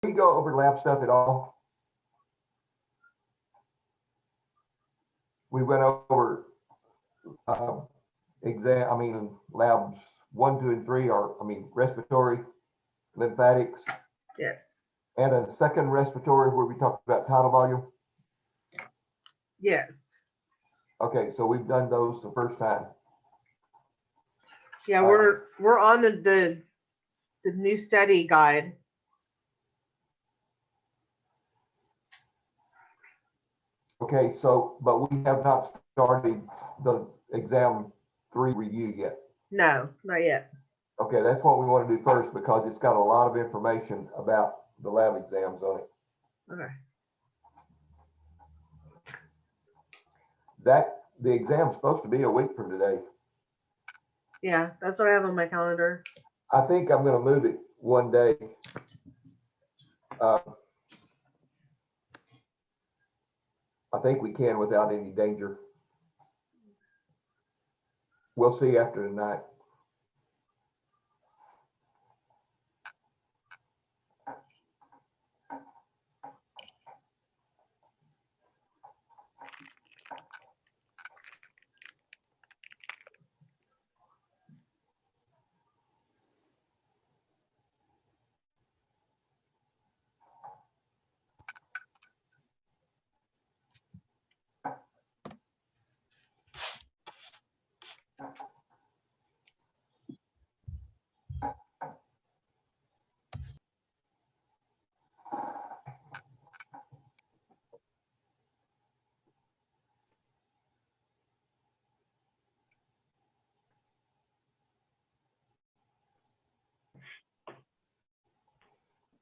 we go over lab stuff at all? We went over labs 1, 2, and 3 are, respiratory, lymphatics, Yes. and a second respiratory where we talked about tidal volume. Yes. Okay, so we've done those the first time. Yeah, we're on the new study guide. Okay, so, but we have not started the exam 3 review yet. No, not yet. Okay, that's what we want to do first because it's got a lot of information about the lab exams on it. Okay. The exam's supposed to be a week from today. Yeah, that's what I have on my calendar. I think I'm going to move it one day. I think we can without any danger. We'll see after tonight.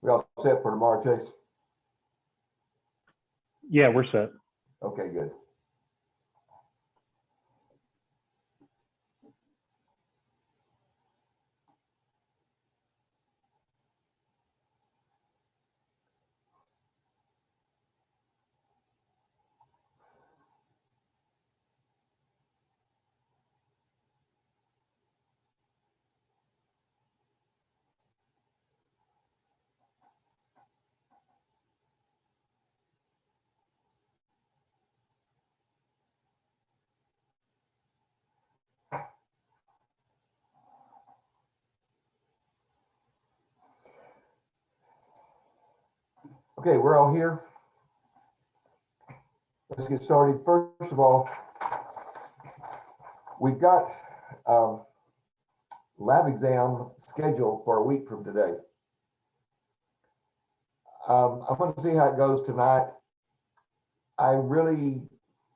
We all set for tomorrow, Chase? Yeah, we're set. Okay, good. Okay, we're all here. Let's get started. First of all, we've got lab exam scheduled for a week from today. I'm going to see how it goes tonight. I'm really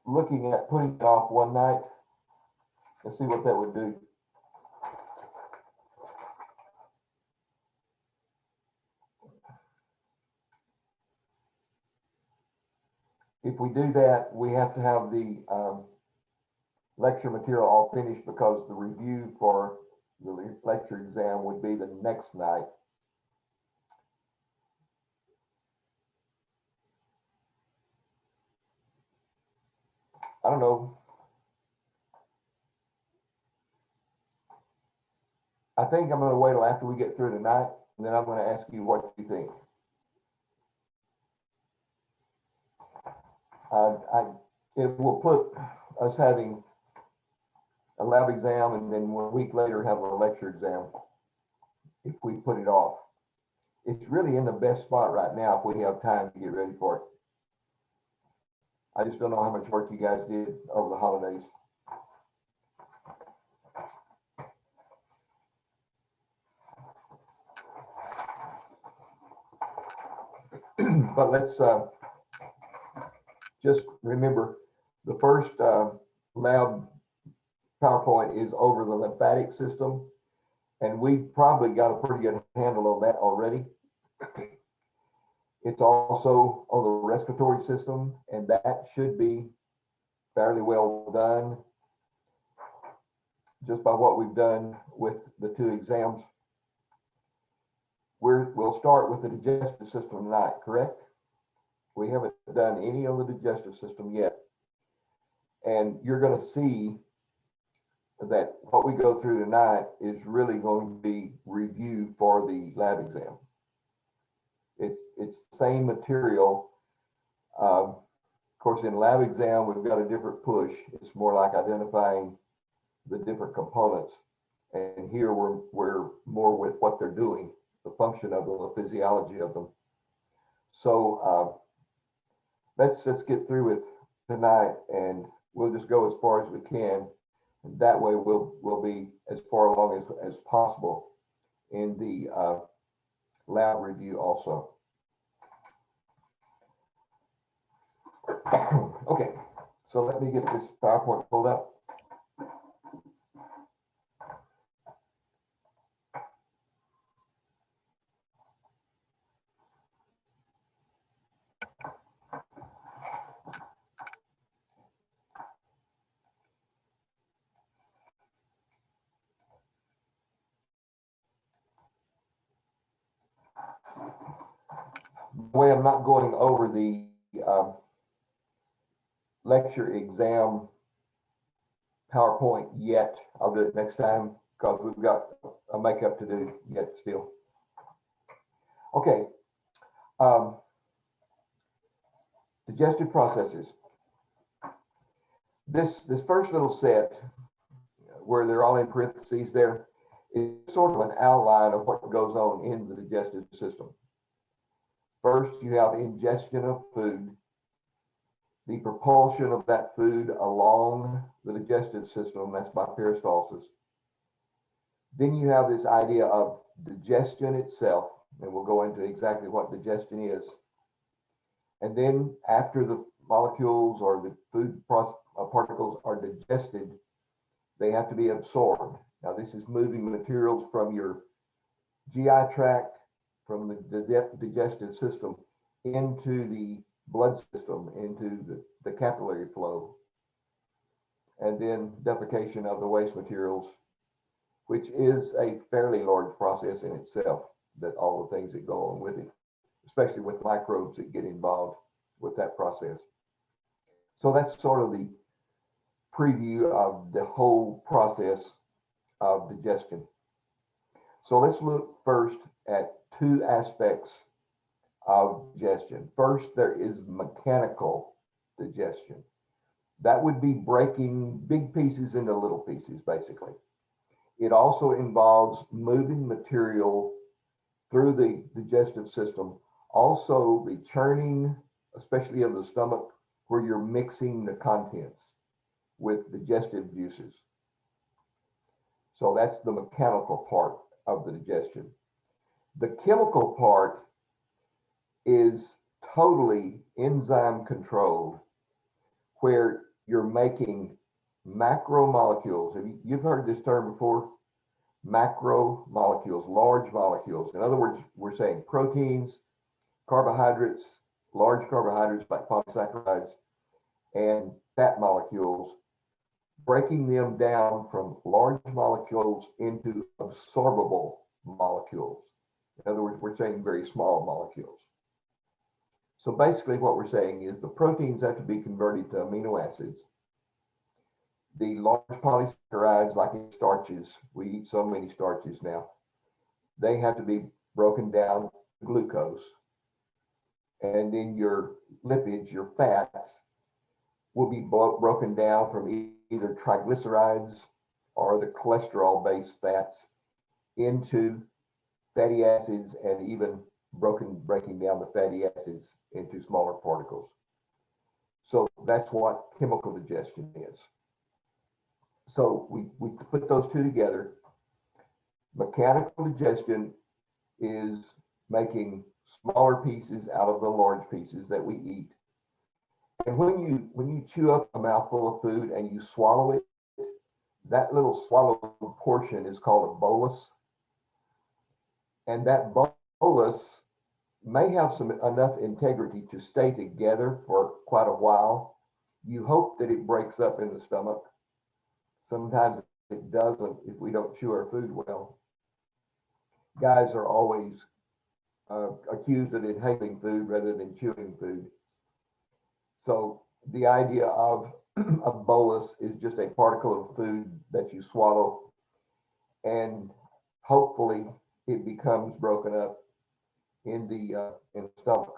looking at putting it off one night. Let's see what that would do. If we do that, we have to have the lecture material all finished because the review for the lecture exam would be the next night. I don't know. I think I'm going to wait till after we get through tonight, and then I'm going to ask you what you think. It will put us having a lab exam and then 1 week later have a lecture exam if we put it off. It's really in the best spot right now if we have time to get ready for it. I just don't know how much work you guys did over the holidays. But let's just remember the first lab PowerPoint is over the lymphatic system, and we probably got a pretty good handle on that already. It's also on the respiratory system, and that should be fairly well done just by what we've done with the 2 exams. We'll start with the digestive system tonight, correct? We haven't done any of the digestive system yet. And you're going to see that what we go through tonight is really going to be review for the lab exam. It's the same material. Of course, in lab exam, we've got a different push. It's more like identifying the different components. And here we're more with what they're doing, the function of them, the physiology of them. So let's get through with tonight, and we'll just go as far as we can. And that way we'll be as far along as possible in the lab review also. Okay, so let me get this PowerPoint pulled up. The way I'm not going over the lecture exam PowerPoint yet. I'll do it next time because we've got a makeup to do yet still. Okay. Digestive processes. This first little set where they're all in parentheses there is sort of an outline of what goes on in the digestive system. First, you have ingestion of food, the propulsion of that food along the digestive system, that's by peristalsis. Then you have this idea of digestion itself, and we'll go into exactly what digestion is. And then after the molecules or the food particles are digested, they have to be absorbed. Now this is moving materials from your GI tract, from the digestive system into the blood system, into the capillary flow, and then defecation of the waste materials, which is a fairly large process in itself, that all the things that go on with it, especially with microbes that get involved with that process. So that's sort of the preview of the whole process of digestion. So let's look first at two aspects of digestion. First, there is mechanical digestion. That would be breaking big pieces into little pieces, basically. It also involves moving material through the digestive system. Also, the churning, especially of the stomach, where you're mixing the contents with digestive juices. So that's the mechanical part of the digestion. The chemical part is totally enzyme controlled, where you're making macromolecules. You've heard this term before? Macromolecules, large molecules. In other words, we're saying proteins, carbohydrates, large carbohydrates like polysaccharides, and fat molecules, breaking them down from large molecules into absorbable molecules. In other words, we're saying very small molecules. So basically what we're saying is the proteins have to be converted to amino acids. The large polysaccharides, like in starches, we eat so many starches now, they have to be broken down to glucose. And then your lipids, your fats, will be broken down from either triglycerides or the cholesterol-based fats into fatty acids, and even breaking down the fatty acids into smaller particles. So that's what chemical digestion is. So we put those two together. Mechanical digestion is making smaller pieces out of the large pieces that we eat. And when you chew up a mouthful of food and you swallow it, that little swallowed portion is called a bolus. And that bolus may have enough integrity to stay together for quite a while. You hope that it breaks up in the stomach. Sometimes it doesn't if we don't chew our food well. Guys are always accused of inhaling food rather than chewing food. So the idea of a bolus is just a particle of food that you swallow, and hopefully it becomes broken up in the stomach.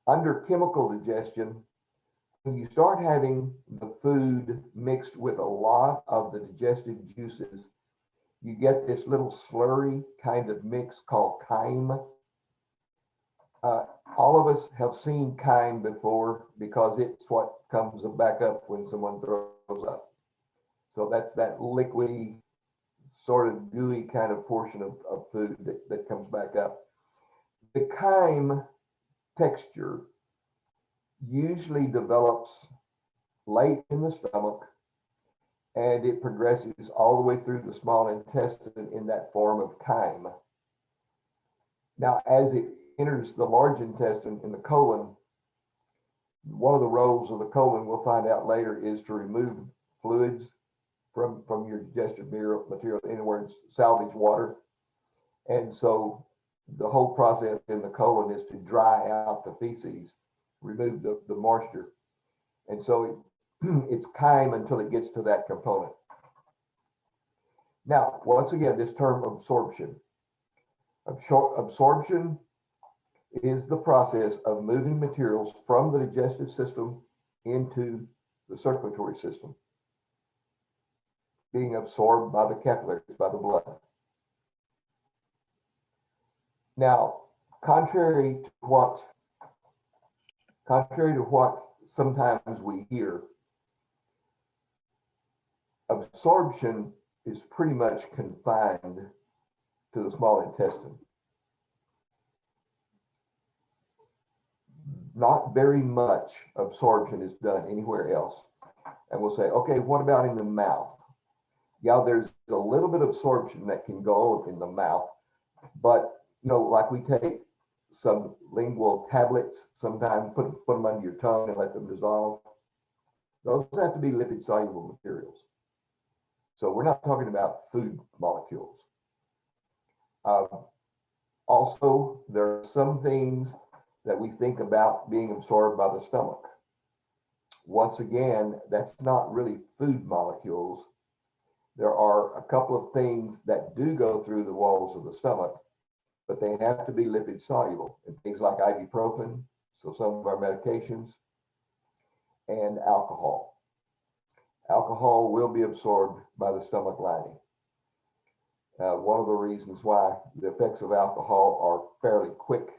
Under chemical digestion, when you start having the food mixed with a lot of the digestive juices, you get this little slurry kind of mix called chyme. All of us have seen chyme before because it's what comes back up when someone throws up. So that's that liquidy, sort of gooey kind of portion of food that comes back up. The chyme texture usually develops late in the stomach, and it progresses all the way through the small intestine in that form of chyme. Now, as it enters the large intestine in the colon, one of the roles of the colon, we'll find out later, is to remove fluids from your digestive material, in other words, salvage water. And so the whole process in the colon is to dry out the feces, remove the moisture. And so it's chyme until it gets to that component. Now, once again, this term absorption. Absorption is the process of moving materials from the digestive system into the circulatory system, being absorbed by the capillaries, by the blood. Now, contrary to what sometimes we hear, absorption is pretty much confined to the small intestine. Not very much absorption is done anywhere else. And we'll say, okay, what about in the mouth? Yeah, there's a little bit of absorption that can go in the mouth, but like we take some lingual tablets, sometimes put them under your tongue and let them dissolve. Those have to be lipid soluble materials. So we're not talking about food molecules. Also, there are some things that we think about being absorbed by the stomach. Once again, that's not really food molecules. There are a couple of things that do go through the walls of the stomach, but they have to be lipid soluble, and things like ibuprofen, so some of our medications, and alcohol. Alcohol will be absorbed by the stomach lining. One of the reasons why the effects of alcohol are fairly quick,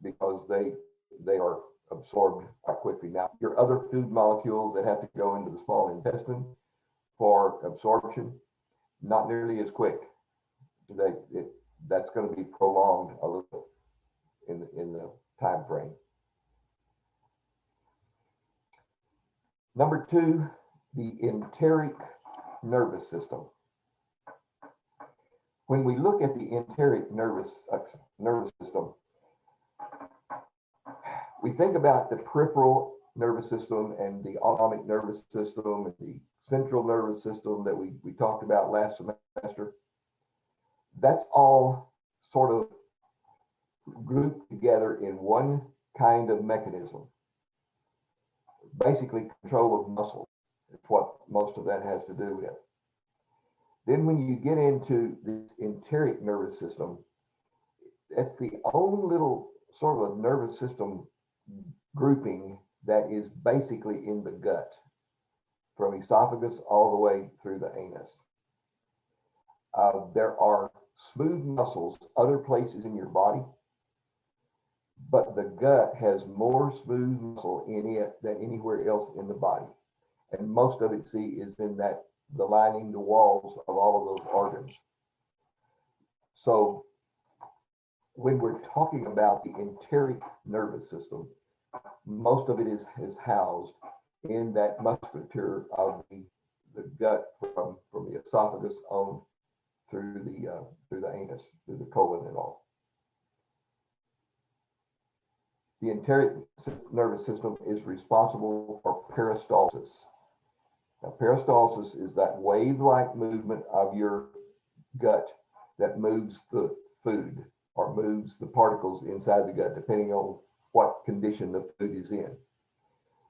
because they are absorbed quite quickly. Now, your other food molecules that have to go into the small intestine for absorption, not nearly as quick. That's going to be prolonged a little in the time frame. Number two, the enteric nervous system. When we look at the enteric nervous system, we think about the peripheral nervous system and the autonomic nervous system and the central nervous system that we talked about last semester. That's all sort of grouped together in one kind of mechanism. Basically, control of muscle is what most of that has to do with. Then when you get into this enteric nervous system, it's the own little sort of a nervous system grouping that is basically in the gut, from esophagus all the way through the anus. There are smooth muscles other places in your body, but the gut has more smooth muscle in it than anywhere else in the body. And most of it, is in the lining, the walls of all of those organs. So when we're talking about the enteric nervous system, most of it is housed in that musculature of the gut, from the esophagus on through the anus, through the colon and all. The enteric nervous system is responsible for peristalsis. Now, peristalsis is that wave-like movement of your gut that moves the food or moves the particles inside the gut, depending on what condition the food is in.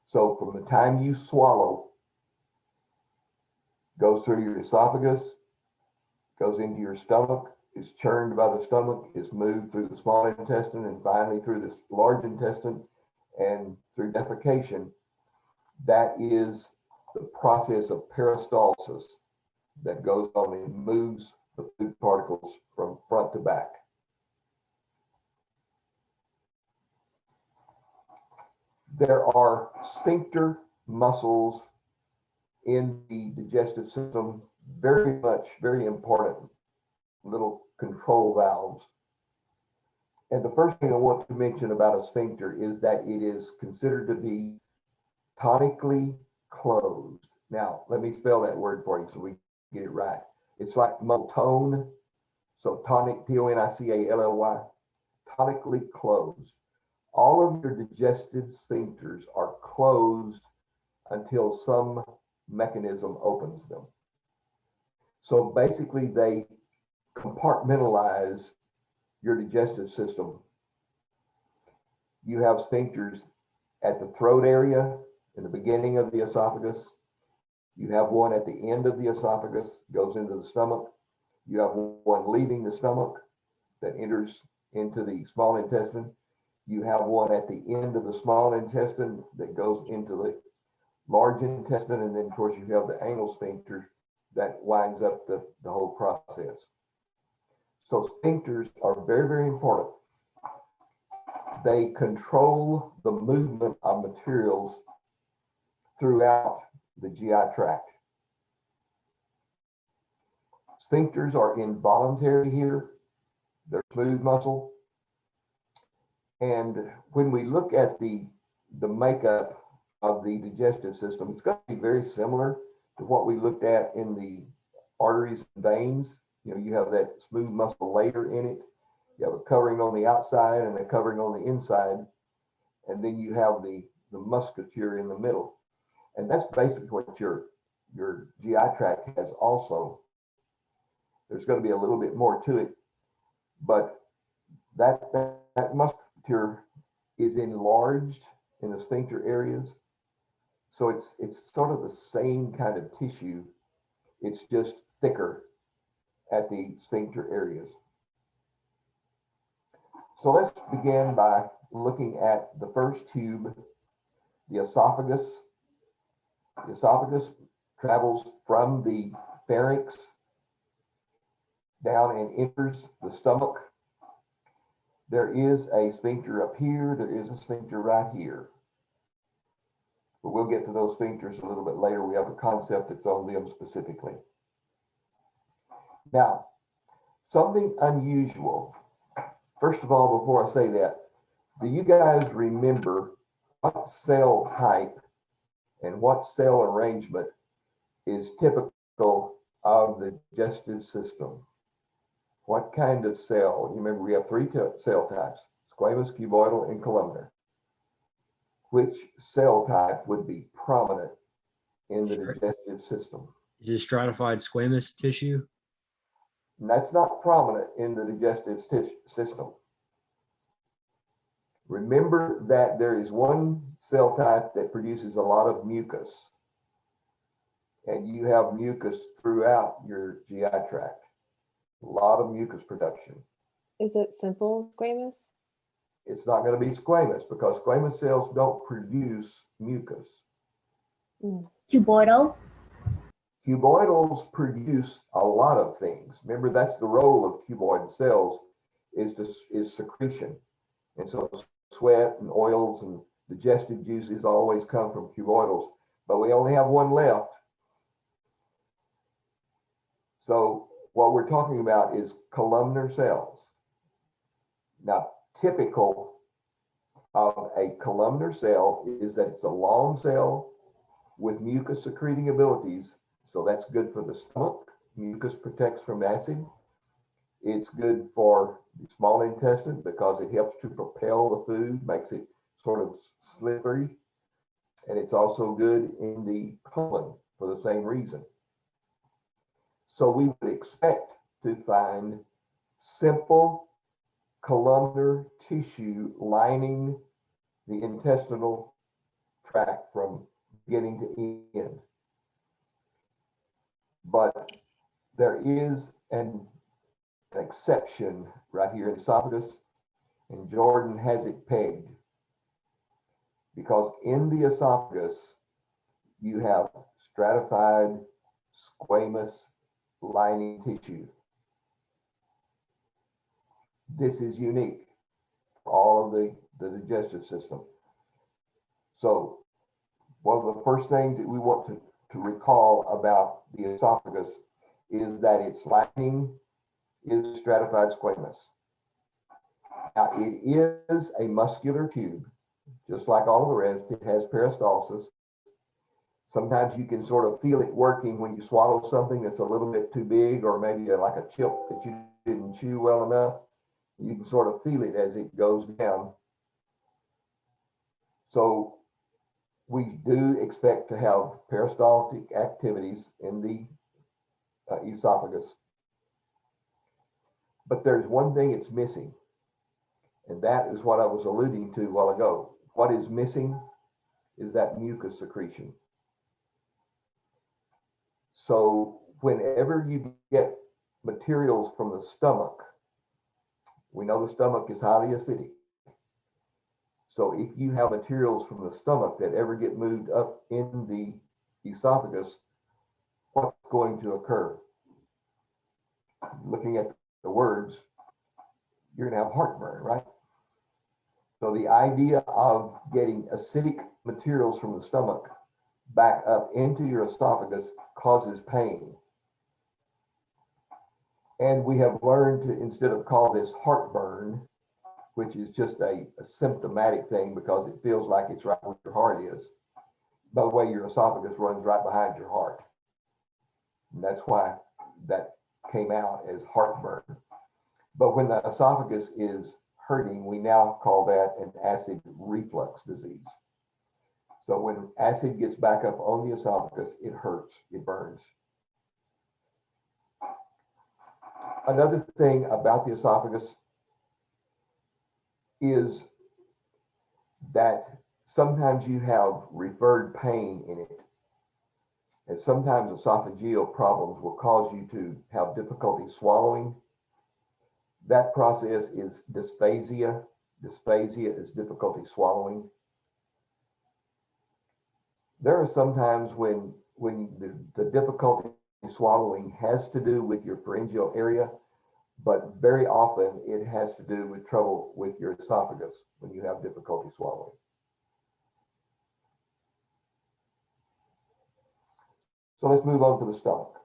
So from the time you swallow, goes through your esophagus, goes into your stomach, is churned by the stomach, is moved through the small intestine, and finally through the large intestine and through defecation. That is the process of peristalsis that goes on and moves the food particles from front to back. There are sphincter muscles in the digestive system, very important little control valves. And the first thing I want to mention about a sphincter is that it is considered to be tonically closed. Now, let me spell that word for you so we get it right. It's like muscle tone. So tonic, T-O-N-I-C-A-L-L-Y, tonically closed. All of your digestive sphincters are closed until some mechanism opens them. So basically they compartmentalize your digestive system. You have sphincters at the throat area in the beginning of the esophagus. You have one at the end of the esophagus, goes into the stomach. You have one leaving the stomach that enters into the small intestine. You have one at the end of the small intestine that goes into the large intestine. And then, of course, you have the anal sphincter that winds up the whole process. So sphincters are very important. They control the movement of materials throughout the GI tract. Sphincters are involuntary here. They're smooth muscle. And when we look at the makeup of the digestive system, it's going to be very similar to what we looked at in the arteries and veins. You know, you have that smooth muscle layer in it. You have a covering on the outside and a covering on the inside. And then you have the musculature in the middle. And that's basically what your GI tract has also. There's going to be a little bit more to it, but that musculature is enlarged in the sphincter areas. So it's sort of the same kind of tissue. It's just thicker at the sphincter areas. So let's begin by looking at the first tube, the esophagus. The esophagus travels from the pharynx down and enters the stomach. There is a sphincter up here. There is a sphincter right here. But we'll get to those sphincters a little bit later. We have a concept that's on them specifically. Now, something unusual. First of all, before I say that, do you guys remember what cell type and what cell arrangement is typical of the digestive system? What kind of cell? You remember we have three cell types: squamous, cuboidal, and columnar. Which cell type would be prominent in the digestive system? Is it stratified squamous tissue? And that's not prominent in the digestive system. Remember that there is one cell type that produces a lot of mucus, and you have mucus throughout your GI tract. A lot of mucus production. Is it simple squamous? It's not going to be squamous because squamous cells don't produce mucus. Cuboidal. Cuboidals produce a lot of things. Remember, that's the role of cuboid cells is secretion. And so sweat and oils and digestive juices always come from cuboidals, but we only have one left. So what we're talking about is columnar cells. Now, typical of a columnar cell is that it's a long cell with mucus secreting abilities. So that's good for the stomach. Mucus protects from acid. It's good for the small intestine because it helps to propel the food, makes it sort of slippery. And it's also good in the colon for the same reason. So we would expect to find simple columnar tissue lining the intestinal tract from beginning to end. But there is an exception right here in the esophagus, and Jordan has it pegged. Because in the esophagus, you have stratified squamous lining tissue. This is unique for all of the digestive system. So one of the first things that we want to recall about the esophagus is that its lining is stratified squamous. Now, it is a muscular tube, just like all of the rest. It has peristalsis. Sometimes you can sort of feel it working when you swallow something that's a little bit too big, or maybe like a chip that you didn't chew well enough. You can sort of feel it as it goes down. So we do expect to have peristaltic activities in the esophagus. But there's one thing it's missing, and that is what I was alluding to a while ago. What is missing is that mucus secretion. So whenever you get materials from the stomach, we know the stomach is highly acidic. So if you have materials from the stomach that ever get moved up in the esophagus, what's going to occur? Looking at the words, you're going to have heartburn, right? So the idea of getting acidic materials from the stomach back up into your esophagus causes pain. And we have learned to, instead of call this heartburn, which is just a symptomatic thing because it feels like it's right where your heart is. By the way, your esophagus runs right behind your heart. And that's why that came out as heartburn. But when the esophagus is hurting, we now call that an acid reflux disease. So when acid gets back up on the esophagus, it hurts, it burns. Another thing about the esophagus is that sometimes you have referred pain in it. And sometimes esophageal problems will cause you to have difficulty swallowing. That process is dysphagia. Dysphagia is difficulty swallowing. There are some times when the difficulty swallowing has to do with your pharyngeal area, but very often it has to do with trouble with your esophagus when you have difficulty swallowing. So let's move on to the stomach.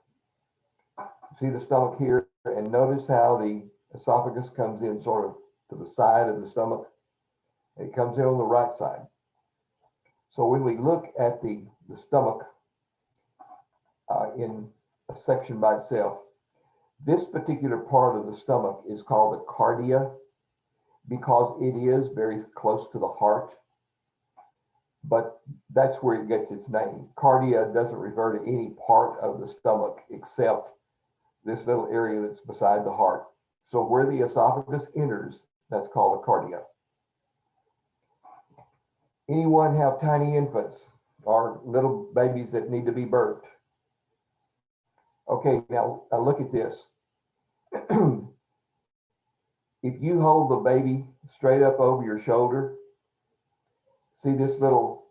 See the stomach here, and notice how the esophagus comes in sort of to the side of the stomach. It comes in on the right side. So when we look at the stomach in a section by itself, this particular part of the stomach is called the cardia because it is very close to the heart, but that's where it gets its name. Cardia doesn't refer to any part of the stomach except this little area that's beside the heart. So where the esophagus enters, that's called the cardia. Anyone have tiny infants or little babies that need to be burped? Okay, now look at this. If you hold the baby straight up over your shoulder, see this little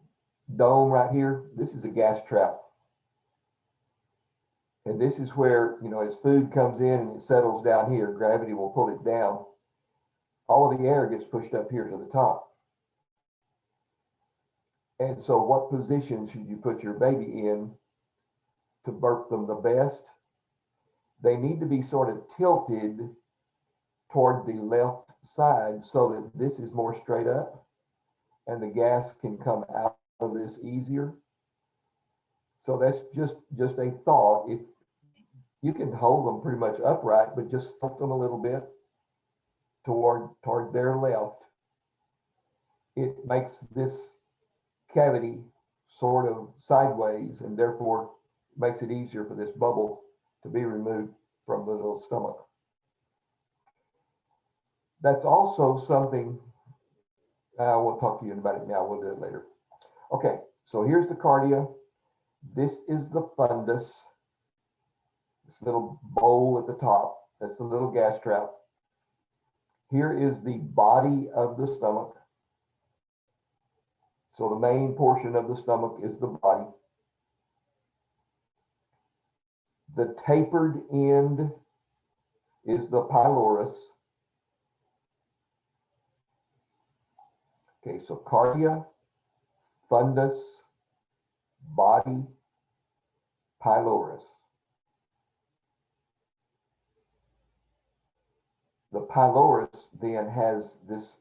dome right here? This is a gas trap. And this is where, as food comes in and it settles down here, gravity will pull it down. All of the air gets pushed up here to the top. And so what position should you put your baby in to burp them the best? They need to be sort of tilted toward the left side so that this is more straight up and the gas can come out of this easier. So that's just a thought. If you can hold them pretty much upright, but just tilt them a little bit toward their left, it makes this cavity sort of sideways and therefore makes it easier for this bubble to be removed from the little stomach. That's also something, I won't talk to you about it now, we'll do it later. Okay, so here's the cardia. This is the fundus, this little bowl at the top. That's the little gas trap. Here is the body of the stomach. So the main portion of the stomach is the body. The tapered end is the pylorus. Okay, so cardia, fundus, body, pylorus. The pylorus then has this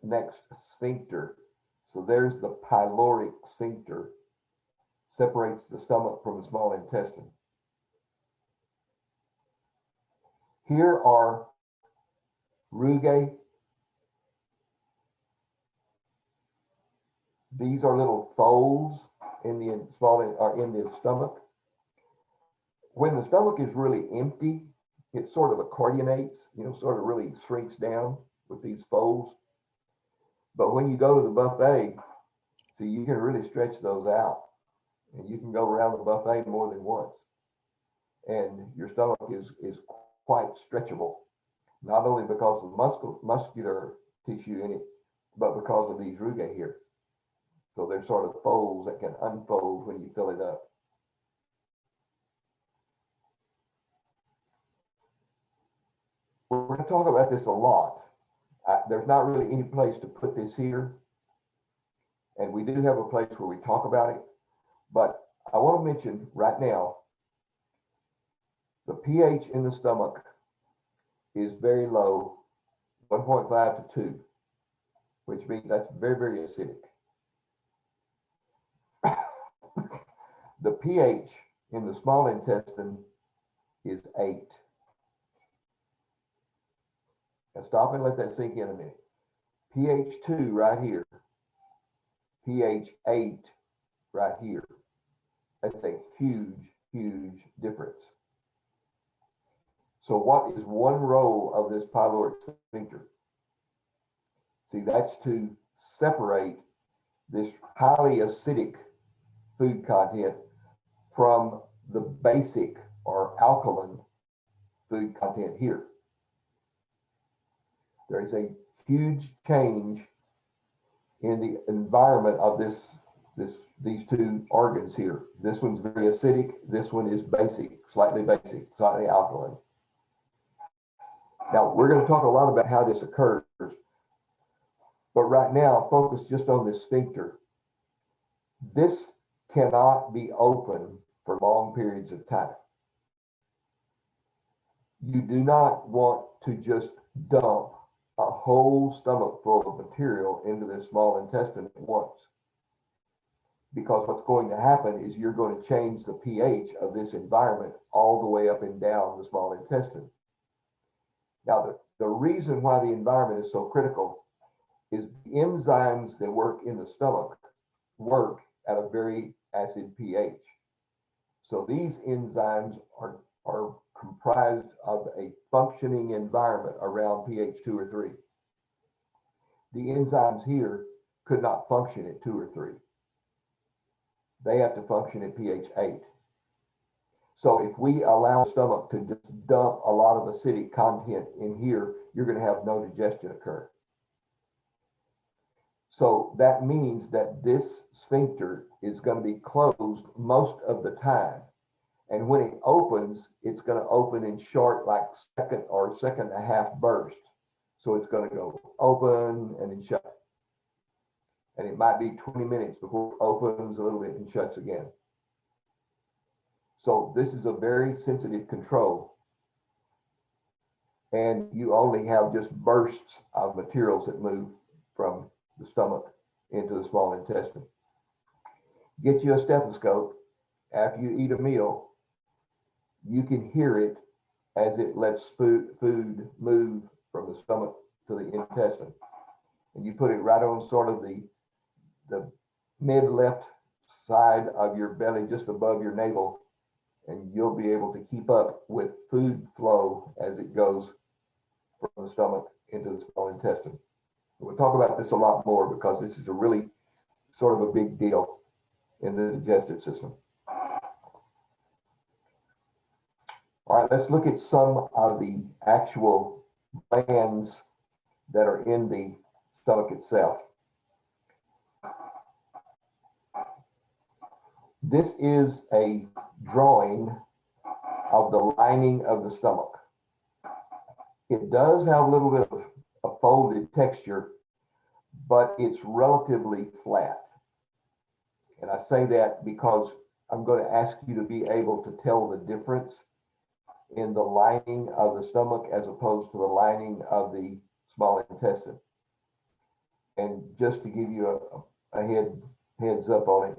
next sphincter. So there's the pyloric sphincter, separates the stomach from the small intestine. Here are rugae. These are little folds in the small or in the stomach. When the stomach is really empty, it sort of accordiates, sort of really shrinks down with these folds. But when you go to the buffet, so you can really stretch those out, and you can go around the buffet more than once. And your stomach is quite stretchable, not only because of muscular tissue in it, but because of these rugae here. So they're sort of folds that can unfold when you fill it up. We're going to talk about this a lot. There's not really any place to put this here. And we do have a place where we talk about it. But I want to mention right now, the pH in the stomach is very low, 1.5 to 2, which means that's very, very acidic. The pH in the small intestine is 8. Now stop and let that sink in a minute. pH 2 right here, pH 8 right here. That's a huge, huge difference. So what is one role of this pyloric sphincter? See, that's to separate this highly acidic food content from the basic or alkaline food content here. There is a huge change in the environment of these two organs here. This one's very acidic. This one is basic, slightly alkaline. Now, we're going to talk a lot about how this occurs, but right now, focus just on this sphincter. This cannot be open for long periods of time. You do not want to just dump a whole stomach full of material into this small intestine at once. Because what's going to happen is you're going to change the pH of this environment all the way up and down the small intestine. Now, the reason why the environment is so critical is the enzymes that work in the stomach work at a very acid pH. So these enzymes are comprised of a functioning environment around pH 2 or 3. The enzymes here could not function at 2 or 3. They have to function at pH 8. So if we allow the stomach to just dump a lot of acidic content in here, you're going to have no digestion occur. So that means that this sphincter is going to be closed most of the time. And when it opens, it's going to open in short, like second or second and a half bursts. So it's going to go open and then shut. And it might be 20 minutes before it opens a little bit and shuts again. So this is a very sensitive control. And you only have just bursts of materials that move from the stomach into the small intestine. Get you a stethoscope. After you eat a meal, you can hear it as it lets food move from the stomach to the intestine. And you put it right on sort of the mid-left side of your belly, just above your navel, and you'll be able to keep up with food flow as it goes from the stomach into the small intestine. We'll talk about this a lot more because this is a really sort of a big deal in the digestive system. All right, let's look at some of the actual glands that are in the stomach itself. This is a drawing of the lining of the stomach. It does have a little bit of a folded texture, but it's relatively flat. And I say that because I'm going to ask you to be able to tell the difference in the lining of the stomach as opposed to the lining of the small intestine. And just to give you a heads up on it,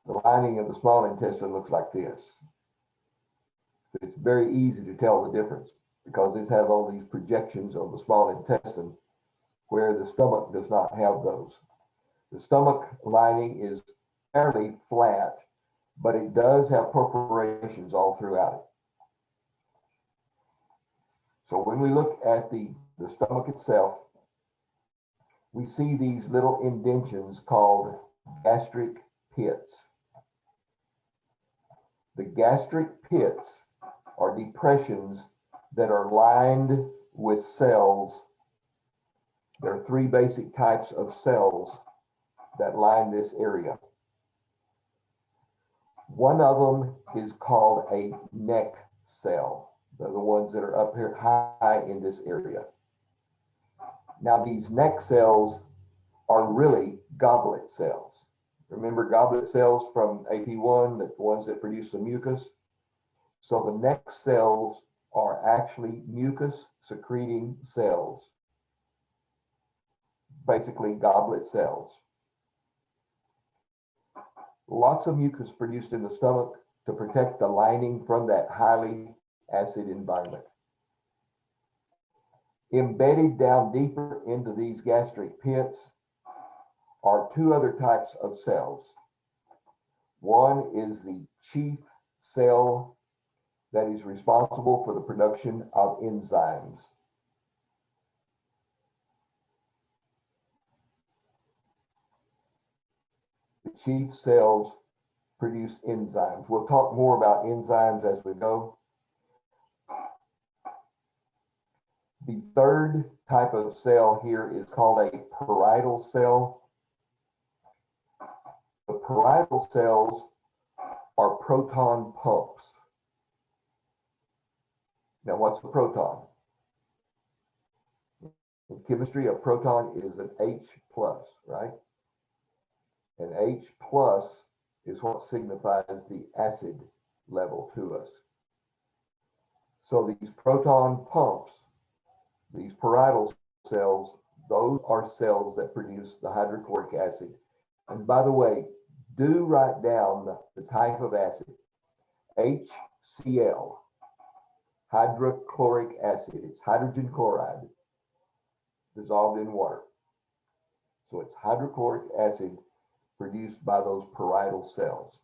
the lining of the small intestine looks like this. So it's very easy to tell the difference because it has all these projections on the small intestine where the stomach does not have those. The stomach lining is fairly flat, but it does have perforations all throughout it. So when we look at the stomach itself, we see these little indentions called gastric pits. The gastric pits are depressions that are lined with cells. There are three basic types of cells that line this area. One of them is called a neck cell. They're the ones that are up here high in this area. Now these neck cells are really goblet cells. Remember goblet cells from AP1, the ones that produce the mucus? So the neck cells are actually mucus secreting cells, basically goblet cells. Lots of mucus produced in the stomach to protect the lining from that highly acid environment. Embedded down deeper into these gastric pits are two other types of cells. One is the chief cell that is responsible for the production of enzymes. The chief cells produce enzymes. We'll talk more about enzymes as we go. The third type of cell here is called a parietal cell. The parietal cells are proton pumps. Now, what's a proton? In chemistry, a proton is an H plus, right? And H plus is what signifies the acid level to us. So these proton pumps, these parietal cells, those are cells that produce the hydrochloric acid. And by the way, do write down the type of acid, HCl, hydrochloric acid. It's hydrogen chloride dissolved in water. So it's hydrochloric acid produced by those parietal cells.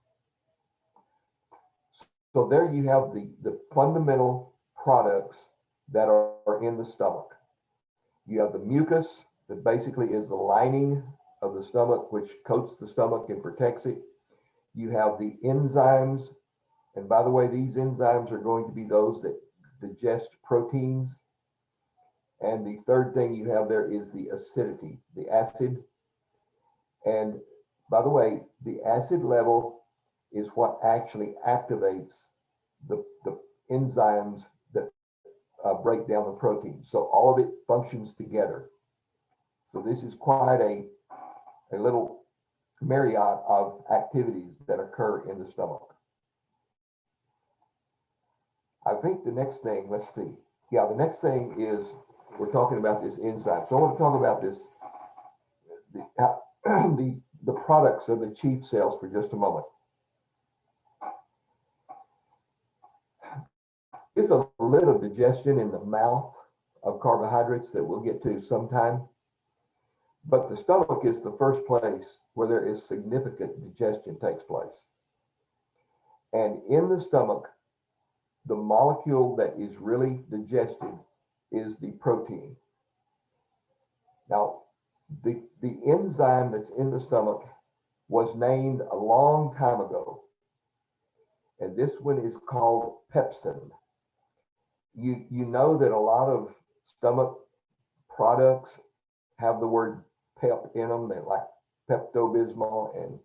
So there you have the fundamental products that are in the stomach. You have the mucus that basically is the lining of the stomach, which coats the stomach and protects it. You have the enzymes. And by the way, these enzymes are going to be those that digest proteins. And the third thing you have there is the acidity, the acid. And by the way, the acid level is what actually activates the enzymes that break down the protein. So all of it functions together. So this is quite a little myriad of activities that occur in the stomach. I think the next thing, let's see. Yeah, the next thing is we're talking about this enzyme. So I want to talk about this, the products of the chief cells for just a moment. There's a little digestion in the mouth of carbohydrates that we'll get to sometime. But the stomach is the first place where there is significant digestion takes place. And in the stomach, the molecule that is really digested is the protein. Now, the enzyme that's in the stomach was named a long time ago. and this one is called pepsin. You know that a lot of stomach products have the word pep in them. They like Pepto-Bismol and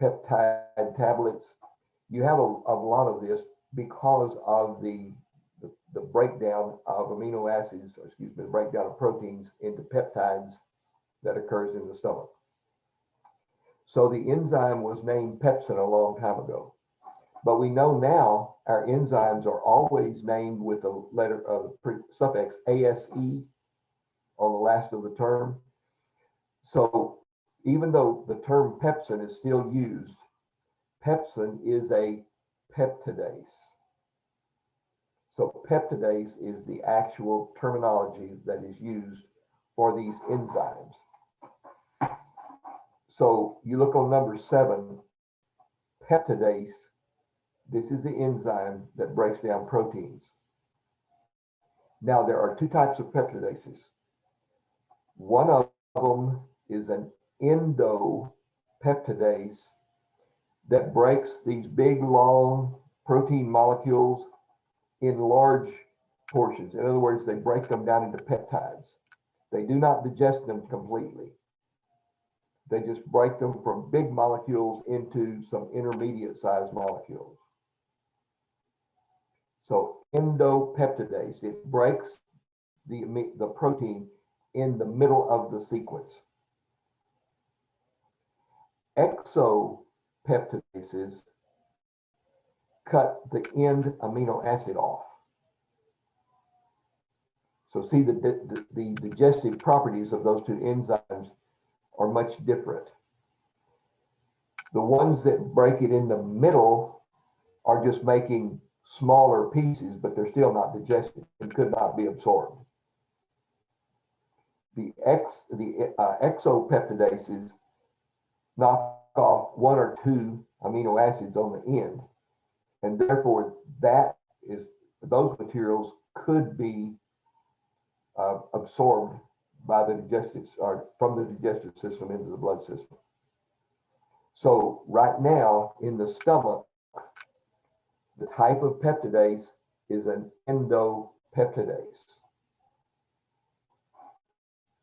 peptide tablets. You have a lot of this because of the breakdown of amino acids, excuse me, the breakdown of proteins into peptides that occurs in the stomach. So the enzyme was named pepsin a long time ago. But we know now our enzymes are always named with a letter of the suffix ase on the last of the term. So even though the term pepsin is still used, pepsin is a peptidase. So peptidase is the actual terminology that is used for these enzymes. So you look on number 7, peptidase. This is the enzyme that breaks down proteins. Now, there are 2 types of peptidases. One of them is an endopeptidase that breaks these big, long protein molecules in large portions. In other words, they break them down into peptides. They do not digest them completely. They just break them from big molecules into some intermediate sized molecules. So endopeptidase, it breaks the protein in the middle of the sequence. Exopeptidases cut the end amino acid off. So see, the digestive properties of those 2 enzymes are much different. The ones that break it in the middle are just making smaller pieces, but they're still not digested and could not be absorbed. The exopeptidases knock off 1 or 2 amino acids on the end, and therefore those materials could be absorbed by the digestive, or from the digestive system into the blood system. So right now in the stomach, the type of peptidase is an endopeptidase.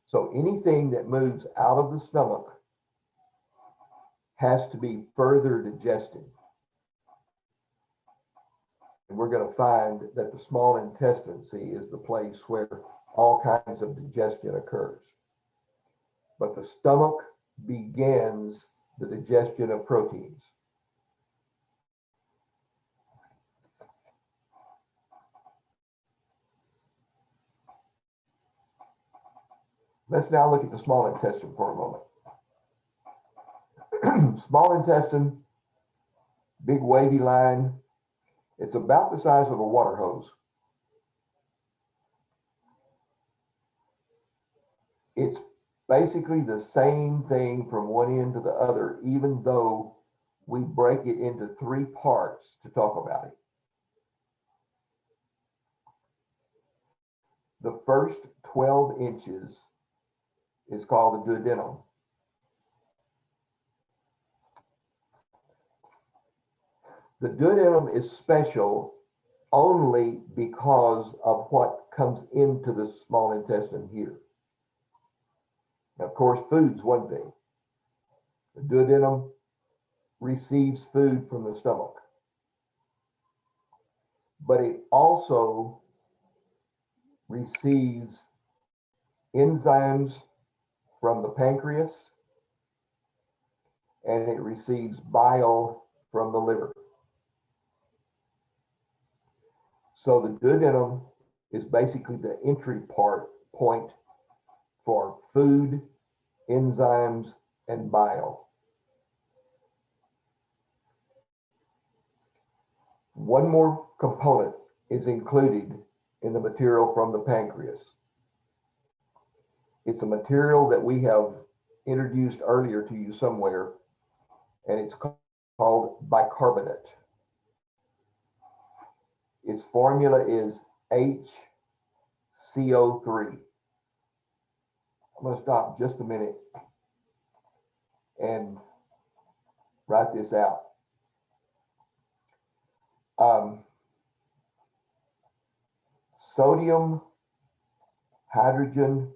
So anything that moves out of the stomach has to be further digested. And we're going to find that the small intestine, see, is the place where all kinds of digestion occurs. But the stomach begins the digestion of proteins. Let's now look at the small intestine for a moment. Small intestine, big wavy line. It's about the size of a water hose. It's basically the same thing from one end to the other, even though we break it into 3 parts to talk about it. The first 12 inches is called the duodenum. The duodenum is special only because of what comes into the small intestine here. Now, of course, food's one thing. The duodenum receives food from the stomach, but it also receives enzymes from the pancreas, and it receives bile from the liver. So the duodenum is basically the entry point for food, enzymes, and bile. One more component is included in the material from the pancreas. It's a material that we have introduced earlier to you somewhere, and it's called bicarbonate. Its formula is HCO3. I'm going to stop just a minute and write this out. Sodium hydrogen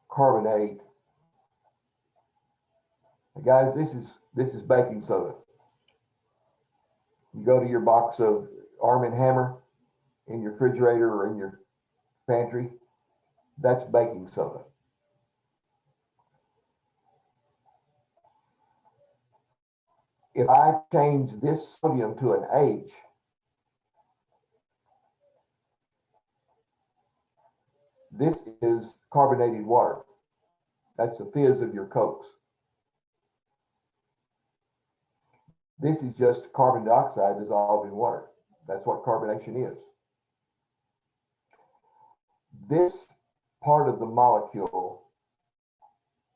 carbonate. Guys, this is baking soda. You go to your box of Arm & Hammer in your refrigerator or in your pantry, that's baking soda. If I change this sodium to an H, this is carbonated water. That's the fizz of your Cokes. This is just carbon dioxide dissolved in water. That's what carbonation is. This part of the molecule,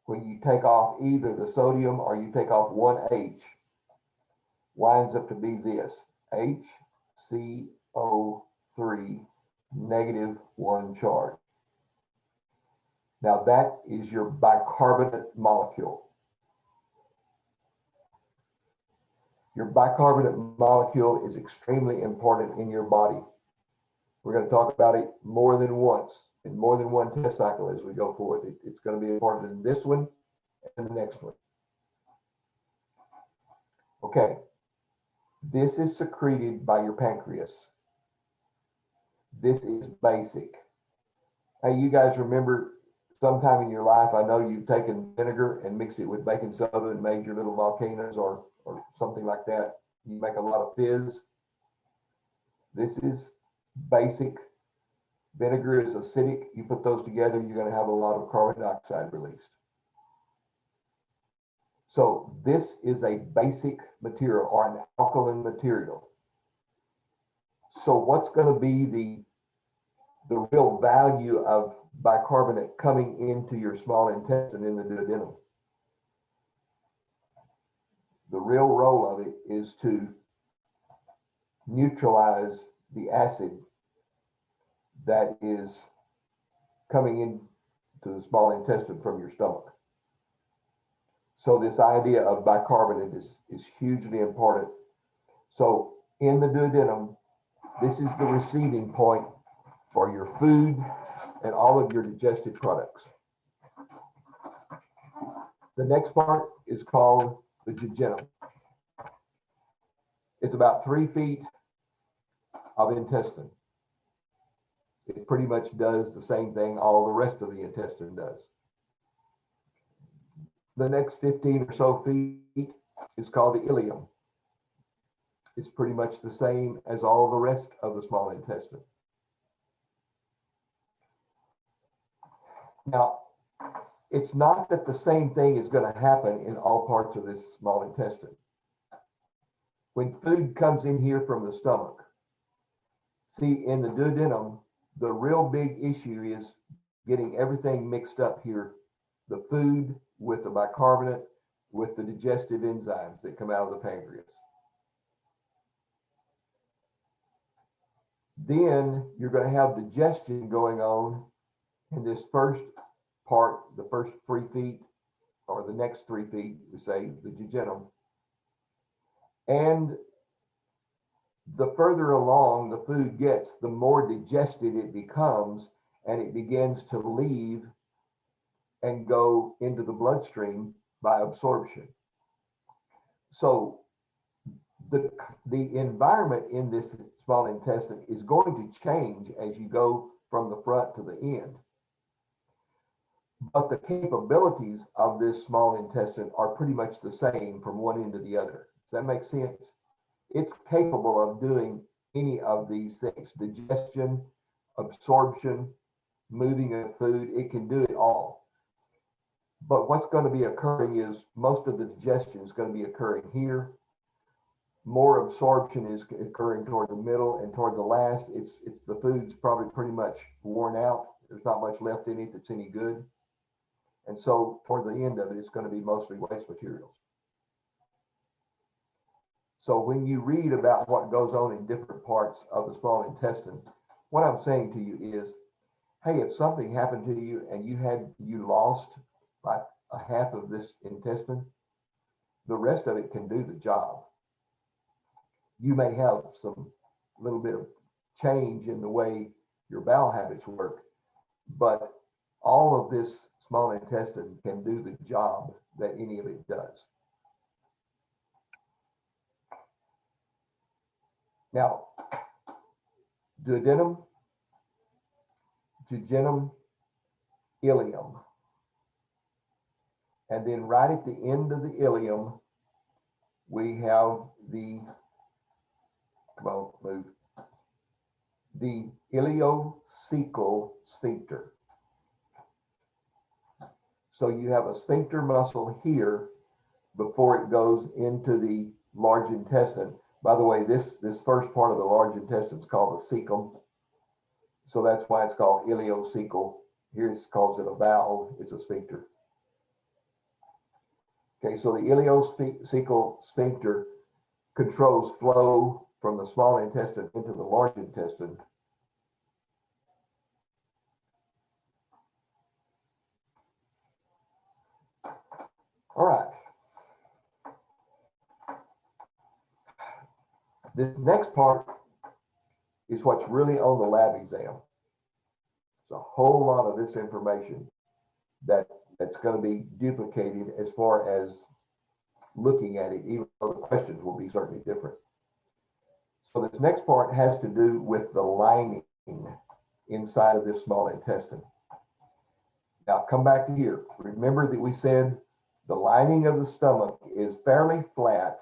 when you take off either the sodium or you take off one H, winds up to be this, HCO3 -1 charge. Now that is your bicarbonate molecule. Your bicarbonate molecule is extremely important in your body. We're going to talk about it more than once in more than one test cycle as we go forward. It's going to be important in this one and the next one. Okay, this is secreted by your pancreas. This is basic. Hey, you guys remember sometime in your life, I know you've taken vinegar and mixed it with baking soda and made your little volcanoes or something like that. You make a lot of fizz. This is basic. Vinegar is acidic. You put those together, you're going to have a lot of carbon dioxide released. So this is a basic material or an alkaline material. So what's going to be the real value of bicarbonate coming into your small intestine in the duodenum? The real role of it is to neutralize the acid that is coming into the small intestine from your stomach. So this idea of bicarbonate is hugely important. So in the duodenum, this is the receiving point for your food and all of your digestive products. The next part is called the jejunum. It's about 3 feet of intestine. It pretty much does the same thing all the rest of the intestine does. The next 15 or so feet is called the ileum. It's pretty much the same as all the rest of the small intestine. Now, it's not that the same thing is going to happen in all parts of this small intestine. When food comes in here from the stomach, see, in the duodenum, the real big issue is getting everything mixed up here. The food with the bicarbonate, with the digestive enzymes that come out of the pancreas. Then you're going to have digestion going on in this first part, the first 3 feet, or the next 3 feet, we say the jejunum. And the further along the food gets, the more digested it becomes, and it begins to leave and go into the bloodstream by absorption. So the environment in this small intestine is going to change as you go from the front to the end. But the capabilities of this small intestine are pretty much the same from one end to the other. Does that make sense? It's capable of doing any of these things: digestion, absorption, moving of food. It can do it all. But what's going to be occurring is most of the digestion is going to be occurring here. More absorption is occurring toward the middle, and toward the last, it's the food's probably pretty much worn out. There's not much left in it that's any good. And so toward the end of it, it's going to be mostly waste materials. So when you read about what goes on in different parts of the small intestine, what I'm saying to you is, hey, if something happened to you and you lost like a half of this intestine, the rest of it can do the job. you may have some little bit of change in the way your bowel habits work, but all of this small intestine can do the job that any of it does. Now, duodenum, jejunum, ileum. And then right at the end of the ileum, we have the, come on, move, the ileocecal sphincter. So you have a sphincter muscle here before it goes into the large intestine. By the way, this first part of the large intestine is called the cecum. So that's why it's called ileocecal. Here it calls it a valve, it's a sphincter. Okay, so the ileocecal sphincter controls flow from the small intestine into the large intestine. All right. This next part is what's really on the lab exam. It's a whole lot of this information that's going to be duplicated as far as looking at it, even though the questions will be certainly different. So this next part has to do with the lining inside of this small intestine. Now come back to here. Remember that we said the lining of the stomach is fairly flat.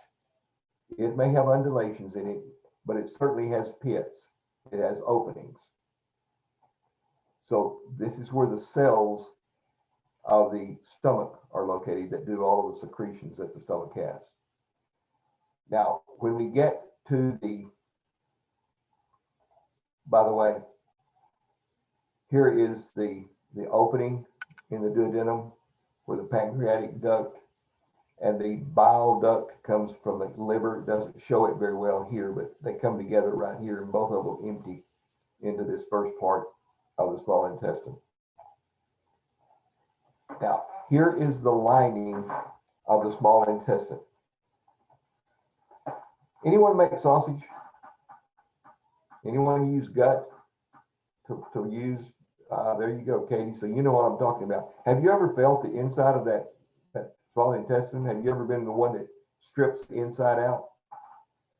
It may have undulations in it, but it certainly has pits. It has openings. So this is where the cells of the stomach are located that do all of the secretions that the stomach has. Now, when we get to the, by the way, here is the opening in the duodenum where the pancreatic duct and the bile duct comes from the liver. It doesn't show it very well here, but they come together right here and both of them empty into this first part of the small intestine. Now, here is the lining of the small intestine. Anyone make sausage? Anyone use gut to use? There you go, Katie. So you know what I'm talking about. Have you ever felt the inside of that small intestine? Have you ever been the one that strips the inside out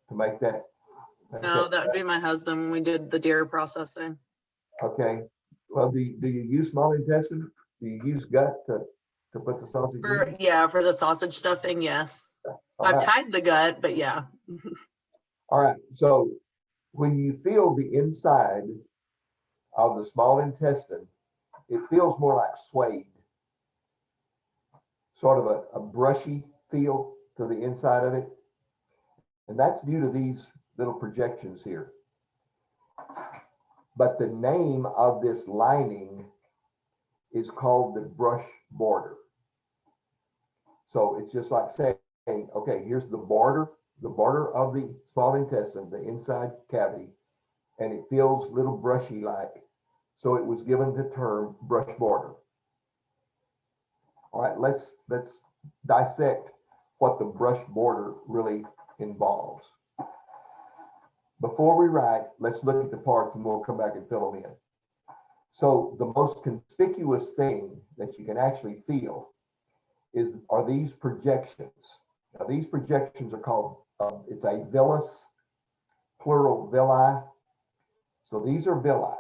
to make that? No, that would be my husband when we did the deer processing. Okay. Well, do you use small intestine? Do you use gut to put the sausage in? Yeah, for the sausage stuffing, yes. All I've right. tied the gut, but yeah. All right. So when you feel the inside of the small intestine, it feels more like suede, sort of a brushy feel to the inside of it. And that's due to these little projections here. But the name of this lining is called the brush border. So it's just like saying, okay, here's the border of the small intestine, the inside cavity, and it feels a little brushy like. So it was given the term brush border. All right, let's dissect what the brush border really involves. Before we write, let's look at the parts and we'll come back and fill them in. So the most conspicuous thing that you can actually feel are these projections. Now these projections are called, it's a villus, plural villi. So these are villi,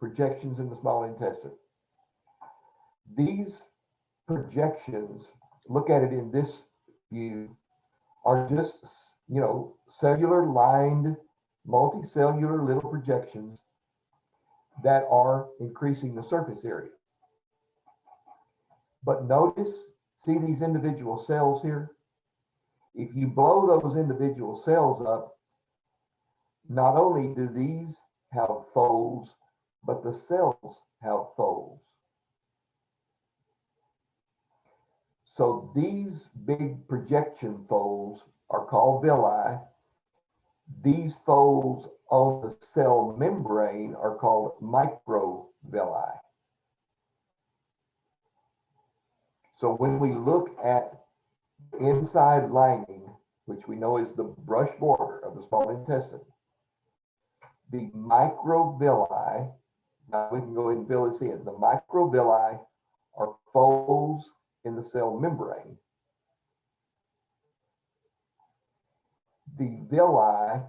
projections in the small intestine. These projections, look at it in this view, are just, cellular lined, multicellular little projections that are increasing the surface area. But notice, see these individual cells here? If you blow those individual cells up, not only do these have folds, but the cells have folds. So these big projection folds are called villi. These folds on the cell membrane are called microvilli. So when we look at the inside lining, which we know is the brush border of the small intestine. The microvilli, now we can go ahead and fill this in. The microvilli are folds in the cell membrane. The villi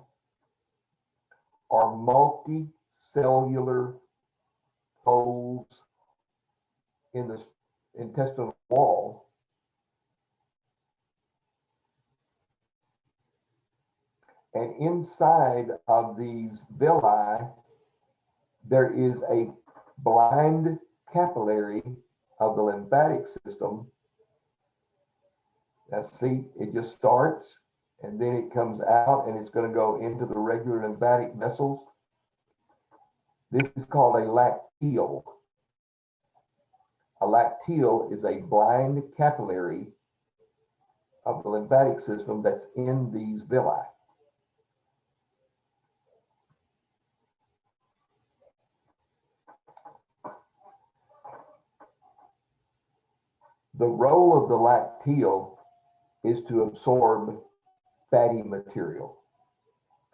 are multicellular folds in the intestinal wall. And inside of these villi, there is a blind capillary of the lymphatic system. Now see, it just starts and then it comes out and it's going to go into the regular lymphatic vessels. This is called a lacteal. A lacteal is a blind capillary of the lymphatic system that's in these villi. The role of the lacteal is to absorb fatty material,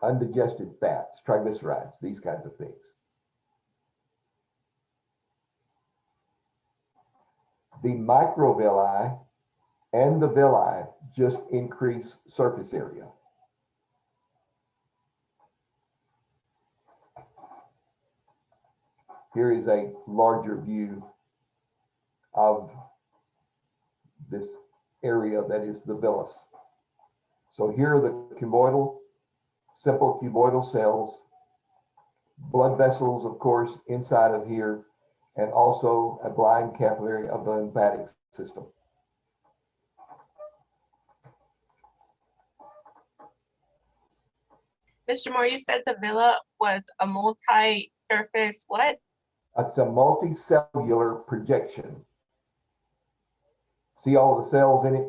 undigested fats, triglycerides, these kinds of things. The microvilli and the villi just increase surface area. Here is a larger view of this area that is the villus. So here are the cuboidal, simple cuboidal cells, blood vessels, of course, inside of here, and also a blind capillary of the lymphatic system. Mr. Moore, you said the villa was a multi-surface what? It's a multicellular projection. See all of the cells in it?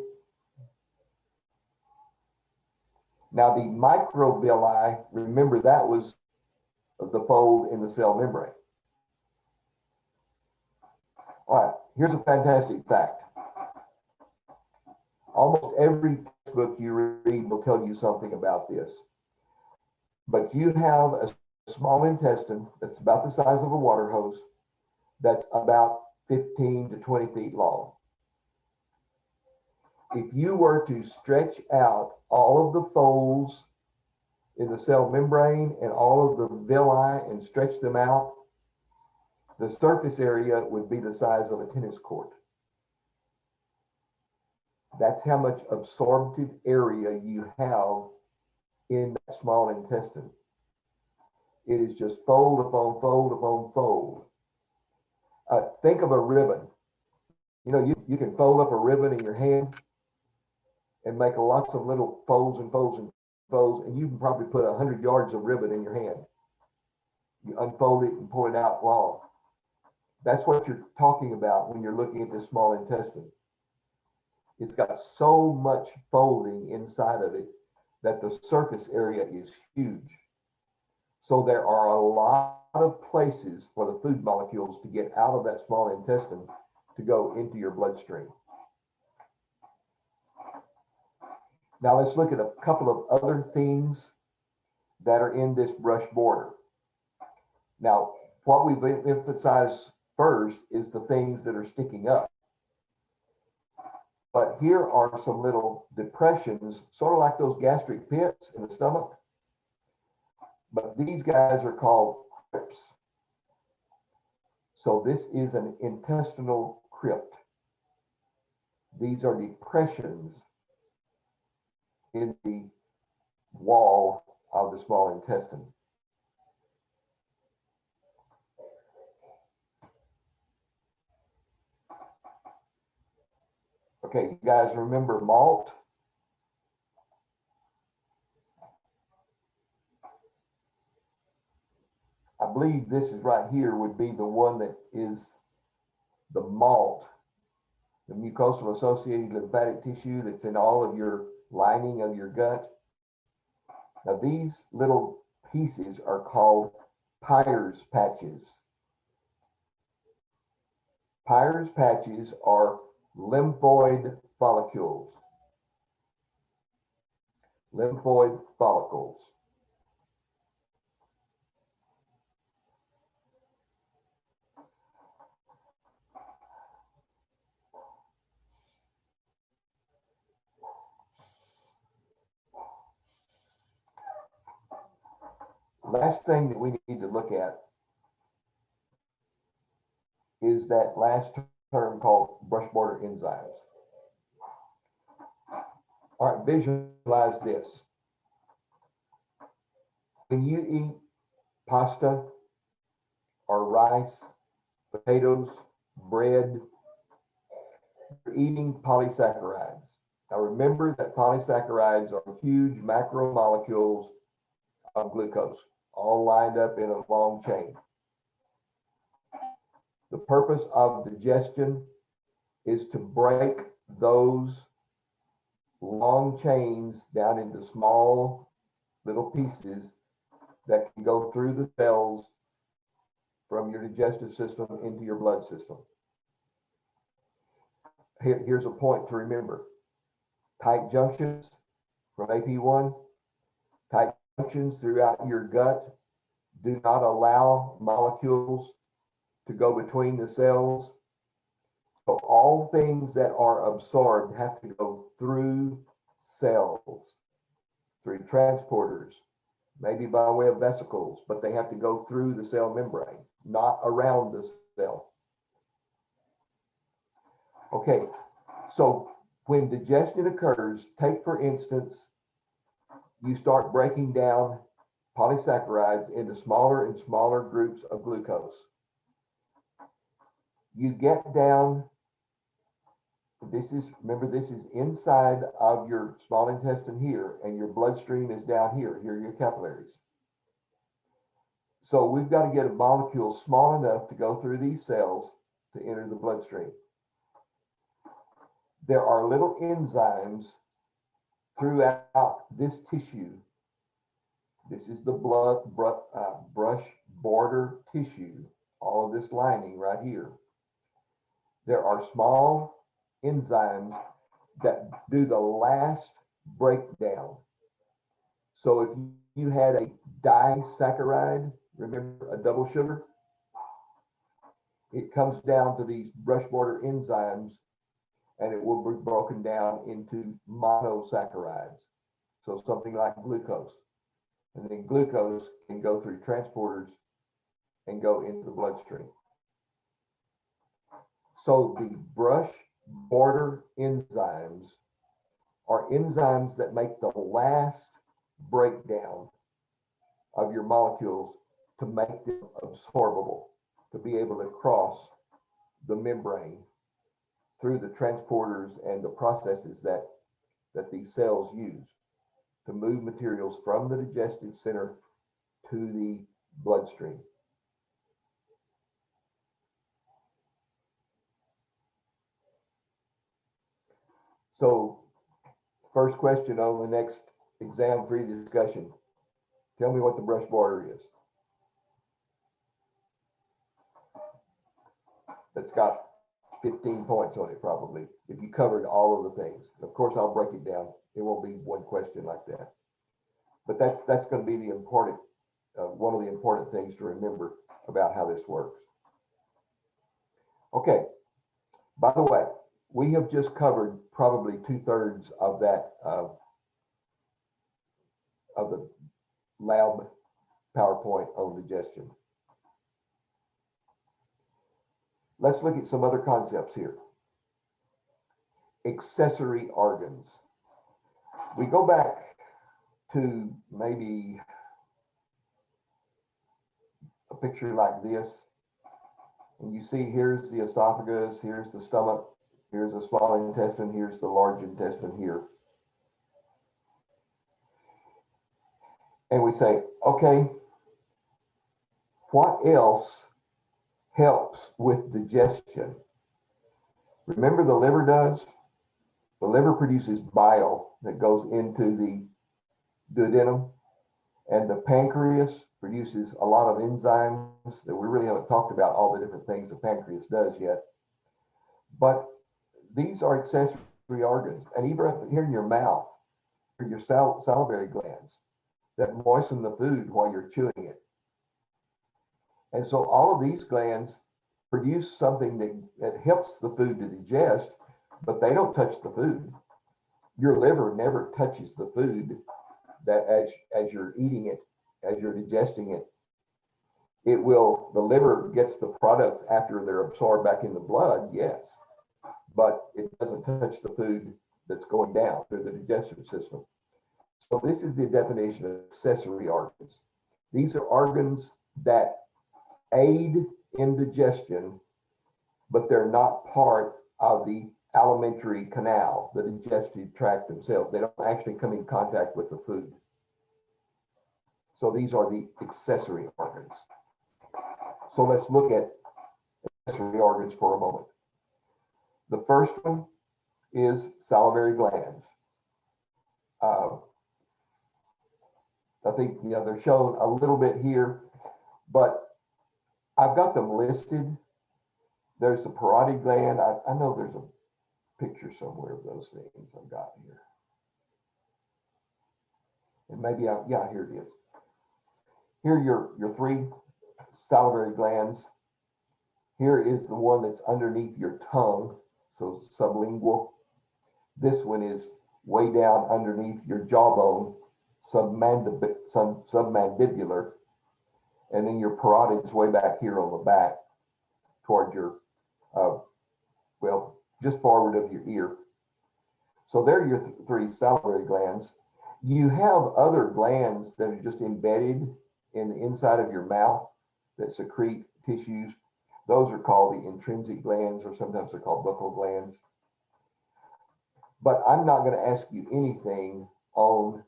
Now the microvilli, remember that was the fold in the cell membrane. All right, here's a fantastic fact. Almost every textbook you read will tell you something about this. But you have a small intestine that's about the size of a water hose that's about 15 to 20 feet long. If you were to stretch out all of the folds in the cell membrane and all of the villi and stretch them out, the surface area would be the size of a tennis court. That's how much absorptive area you have in that small intestine. It is just fold upon fold upon fold. Think of a ribbon. You know, you can fold up a ribbon in your hand and make lots of little folds and folds and folds, and you can probably put 100 yards of ribbon in your hand. You unfold it and pull it out long. That's what you're talking about when you're looking at this small intestine. It's got so much folding inside of it that the surface area is huge. So there are a lot of places for the food molecules to get out of that small intestine to go into your bloodstream. Now let's look at a couple of other things that are in this brush border. Now, what we've emphasized first is the things that are sticking up. But here are some little depressions, sort of like those gastric pits in the stomach. But these guys are called crypts. So this is an intestinal crypt. These are depressions in the wall of the small intestine. Okay, you guys remember malt? I believe this is right here would be the one that is the malt, the mucosal associated lymphatic tissue that's in all of your lining of your gut. Now these little pieces are called Peyer's patches. Peyer's patches are lymphoid follicles. lymphoid follicles. Last thing that we need to look at is that last term called brush border enzymes. All right, visualize this. When you eat pasta or rice, potatoes, bread, you're eating polysaccharides. Now remember that polysaccharides are huge macromolecules of glucose, all lined up in a long chain. The purpose of digestion is to break those long chains down into small little pieces that can go through the cells from your digestive system into your blood system. Here's a point to remember. Tight junctions from AP1, tight junctions throughout your gut do not allow molecules to go between the cells. So all things that are absorbed have to go through cells, through transporters, maybe by way of vesicles, but they have to go through the cell membrane, not around the cell. Okay, so when digestion occurs, take for instance, you start breaking down polysaccharides into smaller and smaller groups of glucose. You get down, remember this is inside of your small intestine here, and your bloodstream is down here. Here are your capillaries. So we've got to get a molecule small enough to go through these cells to enter the bloodstream. There are little enzymes throughout this tissue. This is the brush border tissue, all of this lining right here. There are small enzymes that do the last breakdown. So if you had a disaccharide, remember a double sugar, it comes down to these brush border enzymes and it will be broken down into monosaccharides. So something like glucose. And then glucose can go through transporters and go into the bloodstream. So the brush border enzymes are enzymes that make the last breakdown of your molecules to make them absorbable, to be able to cross the membrane through the transporters and the processes that these cells use to move materials from the digestive center to the bloodstream. So first question on the next exam 3 discussion. Tell me what the brush border is. That's got 15 points on it probably, if you covered all of the things. Of course, I'll break it down. It won't be one question like that. But that's going to be the important, one of the important things to remember about how this works. Okay, by the way, we have just covered probably 2/3 of that, of the lab PowerPoint on digestion. Let's look at some other concepts here. Accessory organs. We go back to maybe a picture like this, and you see here's the esophagus, here's the stomach, here's the small intestine, here's the large intestine here. And we say, okay, what else helps with digestion? Remember the liver does? The liver produces bile that goes into the duodenum, and the pancreas produces a lot of enzymes that we really haven't talked about all the different things the pancreas does yet. But these are accessory organs. And even here in your mouth, are your salivary glands that moisten the food while you're chewing it. And so all of these glands produce something that helps the food to digest, but they don't touch the food. Your liver never touches the food that as you're eating it, as you're digesting it. The liver gets the products after they're absorbed back in the blood, yes, but it doesn't touch the food that's going down through the digestive system. So this is the definition of accessory organs. These are organs that aid in digestion, but they're not part of the alimentary canal, the digestive tract themselves. They don't actually come in contact with the food. So these are the accessory organs. So let's look at accessory organs for a moment. The first one is salivary glands. I think, they're shown a little bit here, but I've got them listed. There's the parotid gland. I know there's a picture somewhere of those things I've got here. And maybe, yeah, here it is. Here are your three salivary glands. Here is the one that's underneath your tongue, so sublingual. This one is way down underneath your jawbone, submandibular. And then your parotid is way back here on the back toward your, just forward of your ear. So there are your three salivary glands. You have other glands that are just embedded in the inside of your mouth that secrete tissues. Those are called the intrinsic glands, or sometimes they're called buccal glands. But I'm not going to ask you anything on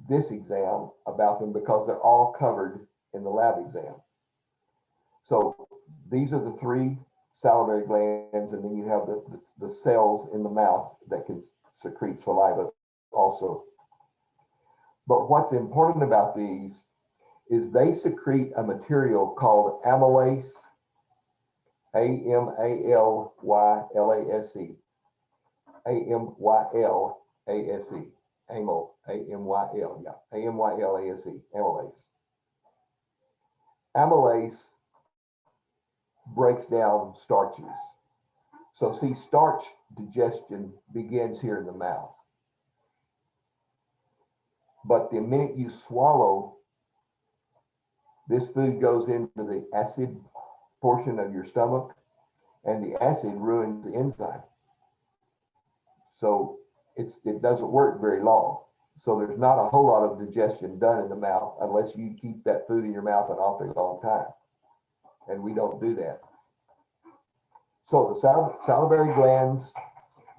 this exam about them because they're all covered in the lab exam. So these are the three salivary glands, and then you have the cells in the mouth that can secrete saliva also. But what's important about these is they secrete a material called amylase, A-M-A-L-Y-L-A-S-E, A-M-Y-L-A-S-E, amyl, A-M-Y-L, yeah, A-M-Y-L-A-S-E, amylase. Amylase breaks down starches. So see, starch digestion begins here in the mouth. But the minute you swallow, this food goes into the acid portion of your stomach, and the acid ruins the enzyme. So it doesn't work very long. So there's not a whole lot of digestion done in the mouth unless you keep that food in your mouth an awfully long time. And we don't do that. So the salivary glands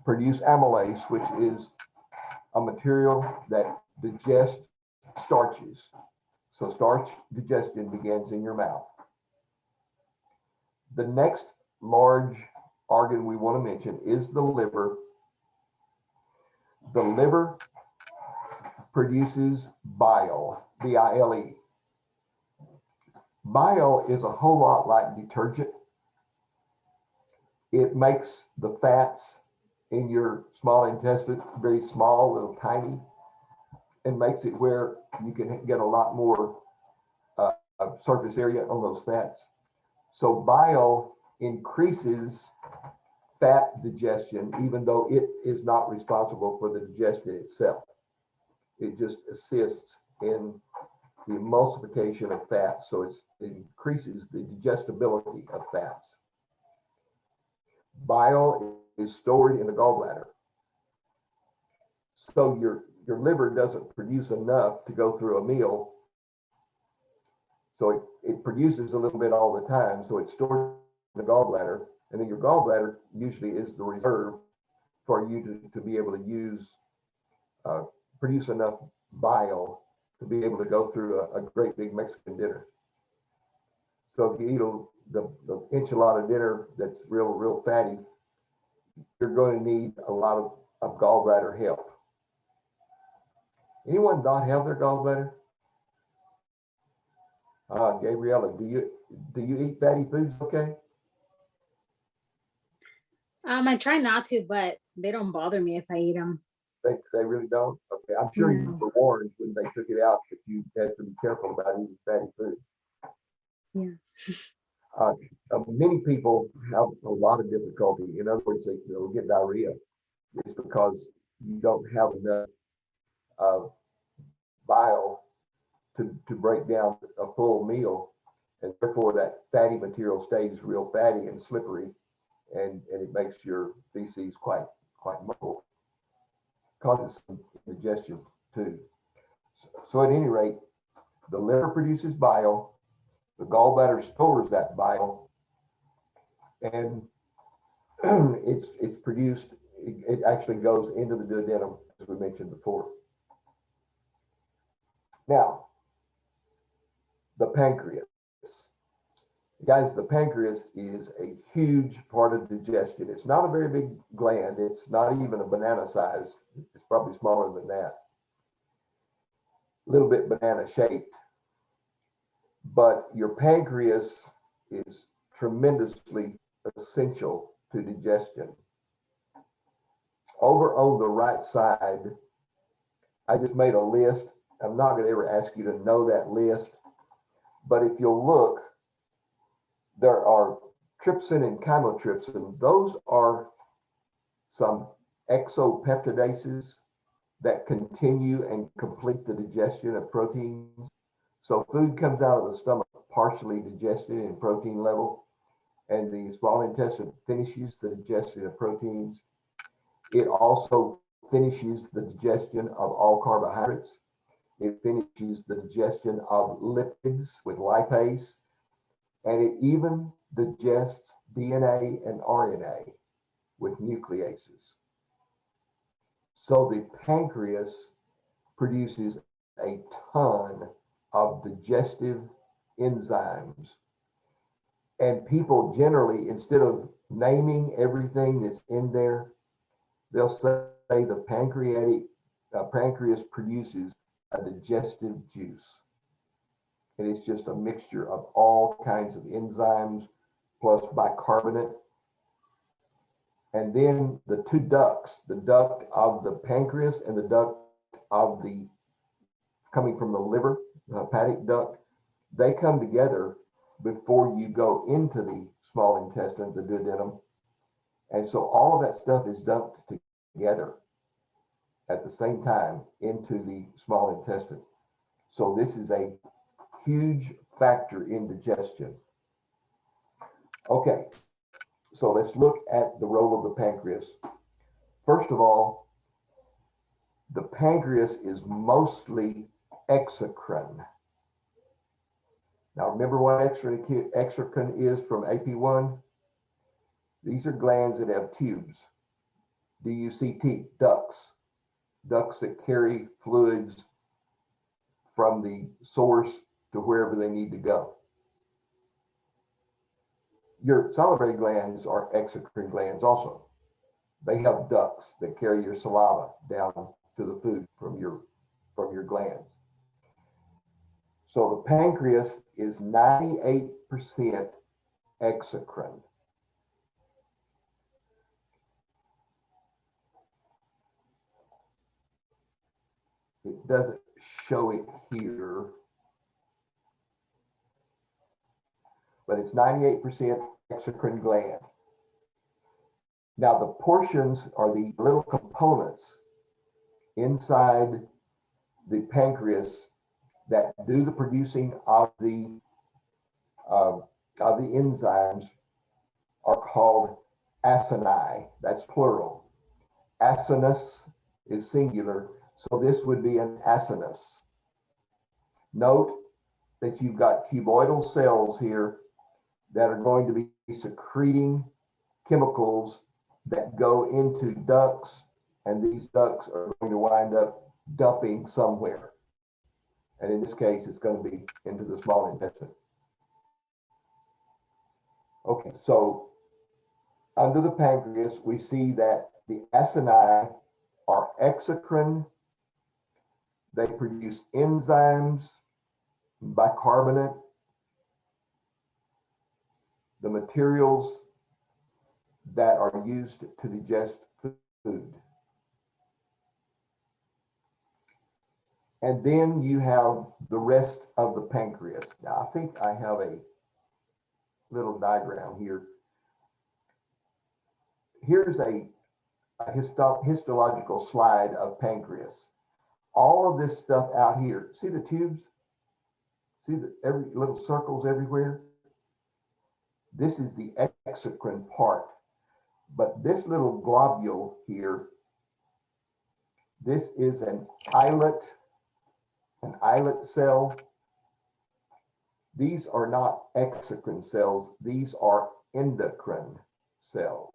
produce amylase, which is a material that digests starches. So starch digestion begins in your mouth. The next large organ we want to mention is the liver. The liver produces bile, B-I-L-E. Bile is a whole lot like detergent. It makes the fats in your small intestine very small, little tiny, and makes it where you can get a lot more surface area on those fats. So bile increases fat digestion, even though it is not responsible for the digestion itself. It just assists in the emulsification of fats, so it increases the digestibility of fats. Bile is stored in the gallbladder. So your liver doesn't produce enough to go through a meal. So it produces a little bit all the time. So it's stored in the gallbladder. And then your gallbladder usually is the reserve for you to be able to use, produce enough bile to be able to go through a great big Mexican dinner. So if you eat the enchilada dinner that's real fatty, you're going to need a lot of gallbladder help. Anyone not have their gallbladder? Gabriella, do you eat fatty foods okay? I try not to, but they don't bother me if I eat them. They really don't? Okay, I'm sure you No. were warned when they took it out that you had to be careful about eating fatty food. Yeah. Many people have a lot of difficulty. In other words, they'll get diarrhea. It's because you don't have enough bile to break down a full meal, and therefore that fatty material stays real fatty and slippery, and it makes your feces quite muddled. Causes some indigestion too. So at any rate, the liver produces bile, the gallbladder stores that bile, and it's produced. It actually goes into the duodenum, as we mentioned before. Now, the pancreas. Guys, the pancreas is a huge part of digestion. It's not a very big gland. It's not even a banana size. It's probably smaller than that. A little bit banana shaped. But your pancreas is tremendously essential to digestion. Over on the right side, I just made a list. I'm not going to ever ask you to know that list, but if you'll look, there are trypsin and chymotrypsin. Those are some exopeptidases that continue and complete the digestion of proteins. So food comes out of the stomach partially digested in protein level, and the small intestine finishes the digestion of proteins. It also finishes the digestion of all carbohydrates. It finishes the digestion of lipids with lipase, and it even digests DNA and RNA with nucleases. So the pancreas produces a ton of digestive enzymes. And people generally, instead of naming everything that's in there, they'll say the pancreas produces a digestive juice. And it's just a mixture of all kinds of enzymes plus bicarbonate. And then the two ducts, the duct of the pancreas and the duct of the coming from the liver, the hepatic duct, they come together before you go into the small intestine, the duodenum. And so all of that stuff is dumped together at the same time into the small intestine. So this is a huge factor in digestion. Okay, so let's look at the role of the pancreas. First of all, the pancreas is mostly exocrine. Now remember what exocrine is from AP1? These are glands that have tubes, DUCT, ducts that carry fluids from the source to wherever they need to go. Your salivary glands are exocrine glands also. They have ducts that carry your saliva down to the food from your glands. So the pancreas is 98% exocrine. It doesn't show it here, but it's 98% exocrine gland. Now the portions are the little components inside the pancreas that do the producing of the enzymes are called acinine. That's plural. Acinus is singular, so this would be an acinus. Note that you've got cuboidal cells here that are going to be secreting chemicals that go into ducts, and these ducts are going to wind up dumping somewhere. And in this case, it's going to be into the small intestine. Okay, so under the pancreas, we see that the acini are exocrine. They produce enzymes, bicarbonate, the materials that are used to digest food. And then you have the rest of the pancreas. Now, I think I have a little diagram here. Here's a histological slide of pancreas. All of this stuff out here, see the tubes? See the every little circles everywhere? This is the exocrine part. But this little globule here, this is an islet cell. These are not exocrine cells, these are endocrine cells.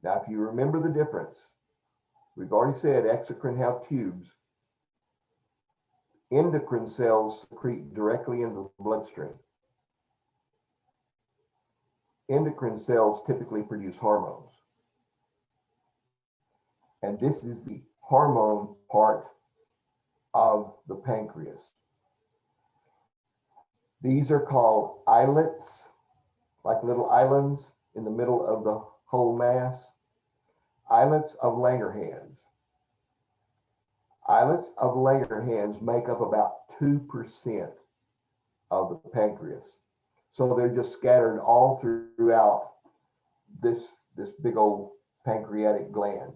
Now, if you remember the difference, we've already said exocrine have tubes. Endocrine cells secrete directly into the bloodstream. Endocrine cells typically produce hormones. And this is the hormone part of the pancreas. These are called islets, like little islands in the middle of the whole mass. Islets of Langerhans. Islets of Langerhans make up about 2% of the pancreas. So they're just scattered all throughout this big old pancreatic gland.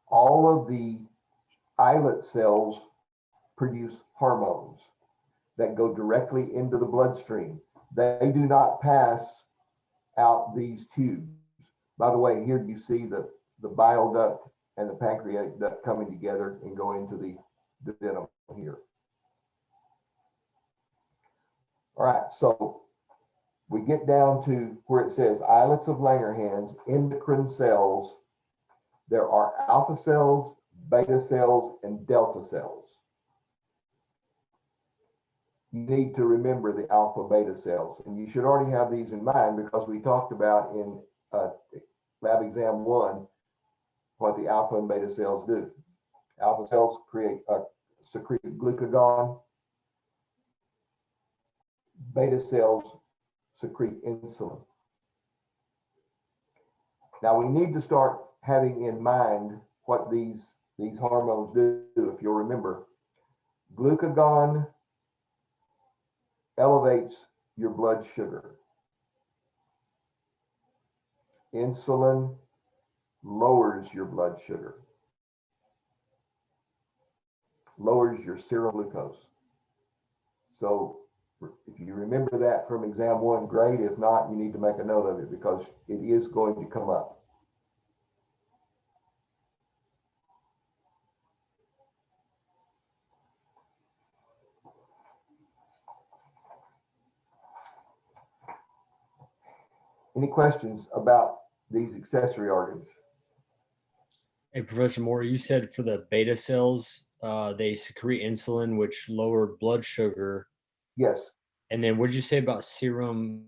All of the islet cells produce hormones that go directly into the bloodstream. They do not pass out these tubes. By the way, here you see the bile duct and the pancreatic duct coming together and go into the duodenum here. All right, so we get down to where it says islets of Langerhans, endocrine cells. There are alpha cells, beta cells, and delta cells. You need to remember the alpha beta cells, and you should already have these in mind because we talked about in lab exam 1 what the alpha and beta cells do. Alpha cells secrete glucagon. Beta cells secrete insulin. Now we need to start having in mind what these hormones do. If you'll remember, glucagon elevates your blood sugar. Insulin lowers your blood sugar, lowers your serum glucose. So if you remember that from exam 1, great. If not, you need to make a note of it because it is going to come up. Any questions about these accessory organs? Hey, Professor Moore, you said for the beta cells, they secrete insulin, which lower blood sugar. Yes. And then what did you say about serum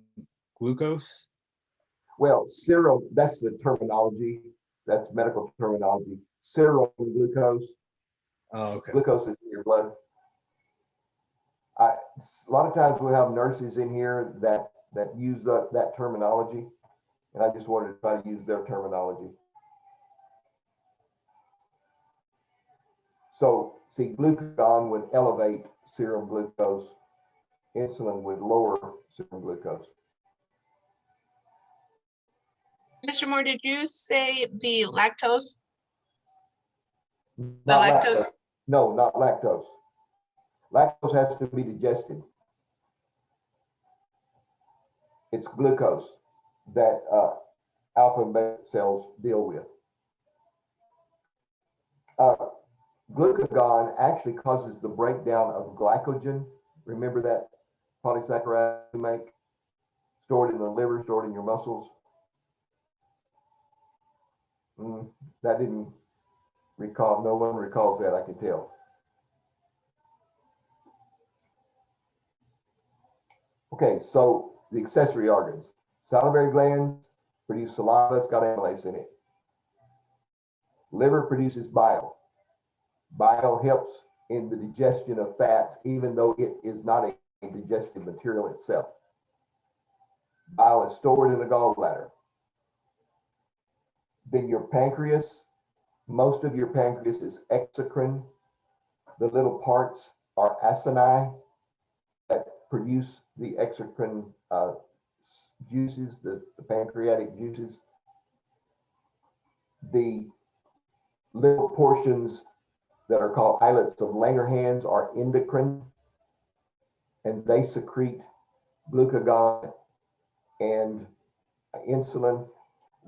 glucose? Well, serum, that's the terminology. That's medical terminology. Serum glucose. Oh, okay. Glucose is in your blood. A lot of times we have nurses in here that use that terminology, and I just wanted to try to use their terminology. So, see, glucagon would elevate serum glucose. Insulin would lower serum glucose. Mr. Moore, did you say the lactose? Not lactose? lactose. No, not lactose. Lactose has to be digested. It's glucose that alpha and beta cells deal with. Glucagon actually causes the breakdown of glycogen. Remember that polysaccharide you make? Stored in the liver, stored in your muscles. That didn't recall, no one recalls that, I can tell. Okay, so the accessory organs. Salivary glands produce saliva, it's got amylase in it. Liver produces bile. Bile helps in the digestion of fats, even though it is not a digestive material itself. Bile is stored in the gallbladder. Then your pancreas Most of your pancreas is exocrine. The little parts are acini that produce the exocrine juices, the pancreatic juices. The little portions that are called islets of Langerhans are endocrine, and they secrete glucagon and insulin.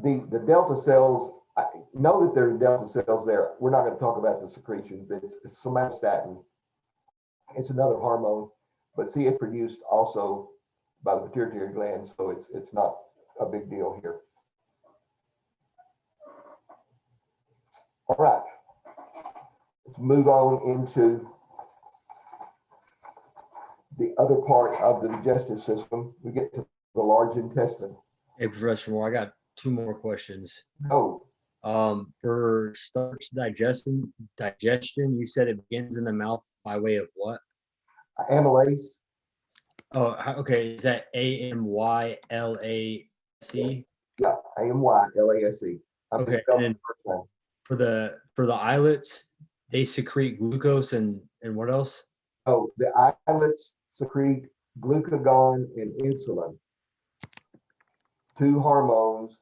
The delta cells, I know that there are delta cells there. We're not going to talk about the secretions. It's somatostatin. It's another hormone, but see, it's produced also by the pituitary gland, so it's not a big deal here. All right, let's move on into the other part of the digestive system. We get to the large intestine. Hey, Professor Moore, I got 2 more questions. Oh, For starch digestion, you said it begins in the mouth by way of what? amylase. Oh, okay. Is that AMYLAC? Yeah, AMYLASE. Okay, and then for the islets, they secrete glucose and what else? Oh, the islets secrete glucagon and insulin, 2 hormones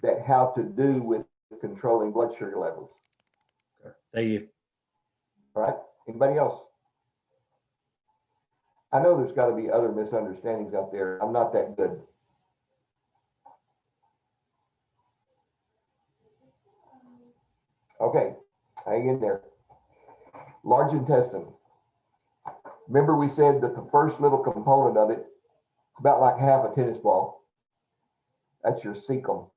that have to do with controlling blood sugar levels. Thank you. All right, anybody else? I know there's got to be other misunderstandings out there. I'm not that good. Okay, hang in there. Large intestine. Remember we said that the first little component of it, about like half a tennis ball. That's your cecum.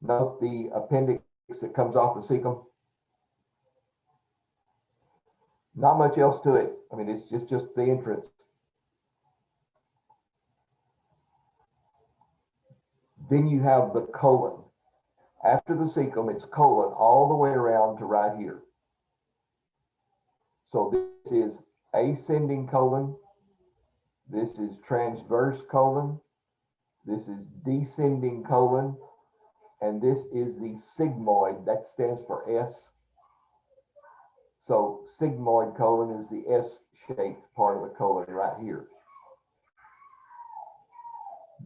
Note the appendix that comes off the cecum. Not much else to it. I mean, it's just the entrance. Then you have the colon. After the cecum, it's colon all the way around to right here. So this is ascending colon. This is transverse colon. This is descending colon. And this is the sigmoid. That stands for S. So sigmoid colon is the S-shaped part of the colon right here.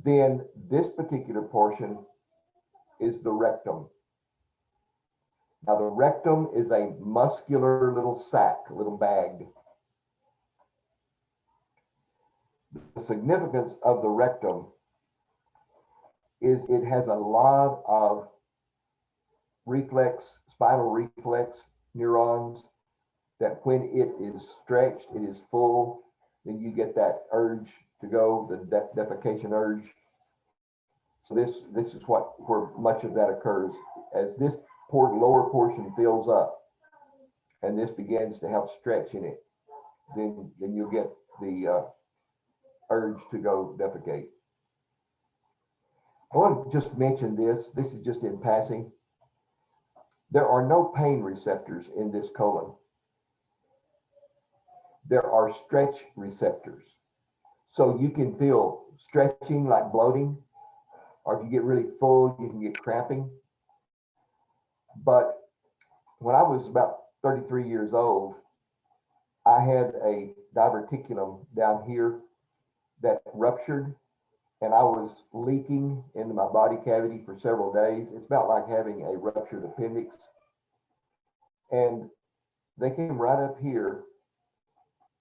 Then this particular portion is the rectum. Now the rectum is a muscular little sac, a little bag. The significance of the rectum is it has a lot of spinal reflex neurons that when it is stretched, it is full, then you get that urge to go, the defecation urge. So this is where much of that occurs. As this lower portion fills up and this begins to have stretch in it, then you'll get the urge to go defecate. I want to just mention this. This is just in passing. There are no pain receptors in this colon. There are stretch receptors. So you can feel stretching like bloating, or if you get really full, you can get cramping. But when I was about 33 years old, I had a diverticulum down here that ruptured, and I was leaking into my body cavity for several days. It's about like having a ruptured appendix. And they came right up here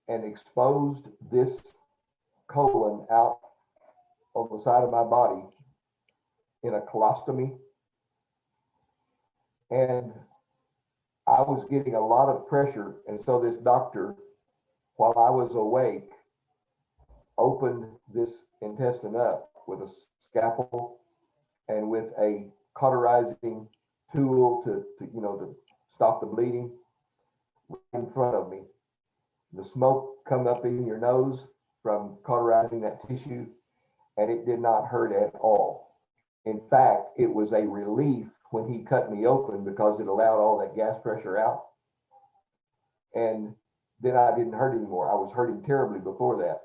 and exposed this colon out on the side of my body in a colostomy. And I was getting a lot of pressure. And so this doctor, while I was awake, opened this intestine up with a scalpel and with a cauterizing tool to stop the bleeding in front of me. The smoke come up in your nose from cauterizing that tissue, and it did not hurt at all. In fact, it was a relief when he cut me open because it allowed all that gas pressure out. And then I didn't hurt anymore. I was hurting terribly before that.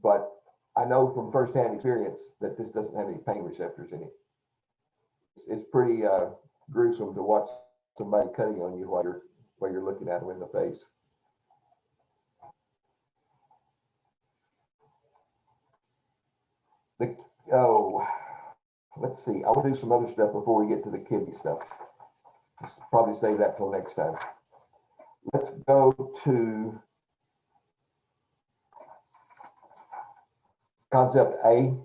But I know from firsthand experience that this doesn't have any pain receptors in it. It's pretty gruesome to watch somebody cutting on you while you're looking at them in the face. Let's see. I want to do some other stuff before we get to the kidney stuff. Let's probably save that till next time. Let's go to concept A.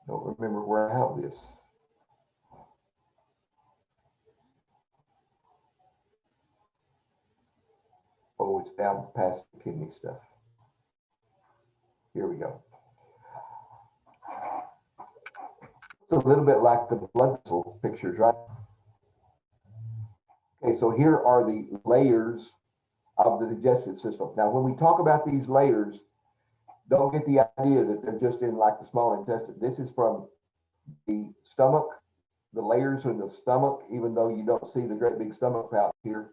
Don't remember where I have this. Oh, it's down past the kidney stuff. Here we go. It's a little bit like the blood vessel pictures, right? Okay, so here are the layers of the digestive system. Now, when we talk about these layers, don't get the idea that they're just in like the small intestine. This is from the stomach, the layers in the stomach, even though you don't see the great big stomach out here.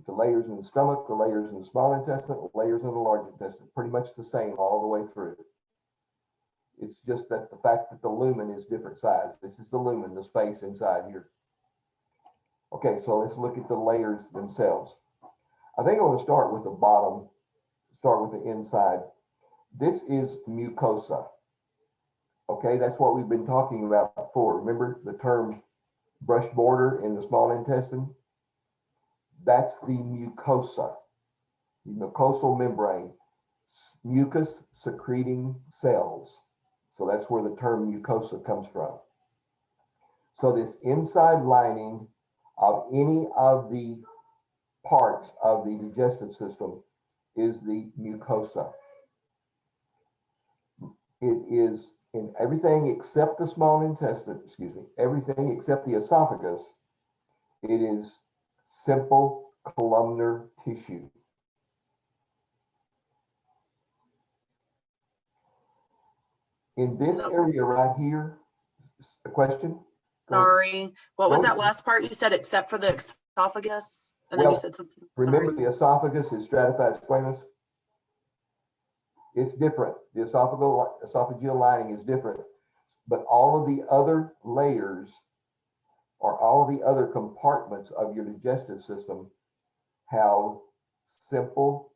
The layers in the stomach, the layers in the small intestine, the layers in the large intestine, pretty much the same all the way through. It's just that the fact that the lumen is different size. This is the lumen, the space inside here. Okay, so let's look at the layers themselves. I think I want to start with the bottom, start with the inside. This is mucosa. Okay, that's what we've been talking about before. Remember the term brush border in the small intestine? That's the mucosa, the mucosal membrane, mucus secreting cells. So that's where the term mucosa comes from. So this inside lining of any of the parts of the digestive system is the mucosa. It is in everything except the small intestine, everything except the esophagus. It is simple columnar tissue. In this area right here, a question? Sorry, what was Go that ahead. last part you said, except for the esophagus? And then Well, you said something. Remember Sorry. the esophagus is stratified squamous? It's different. The esophageal lining is different, but all of the other layers or all of the other compartments of your digestive system have simple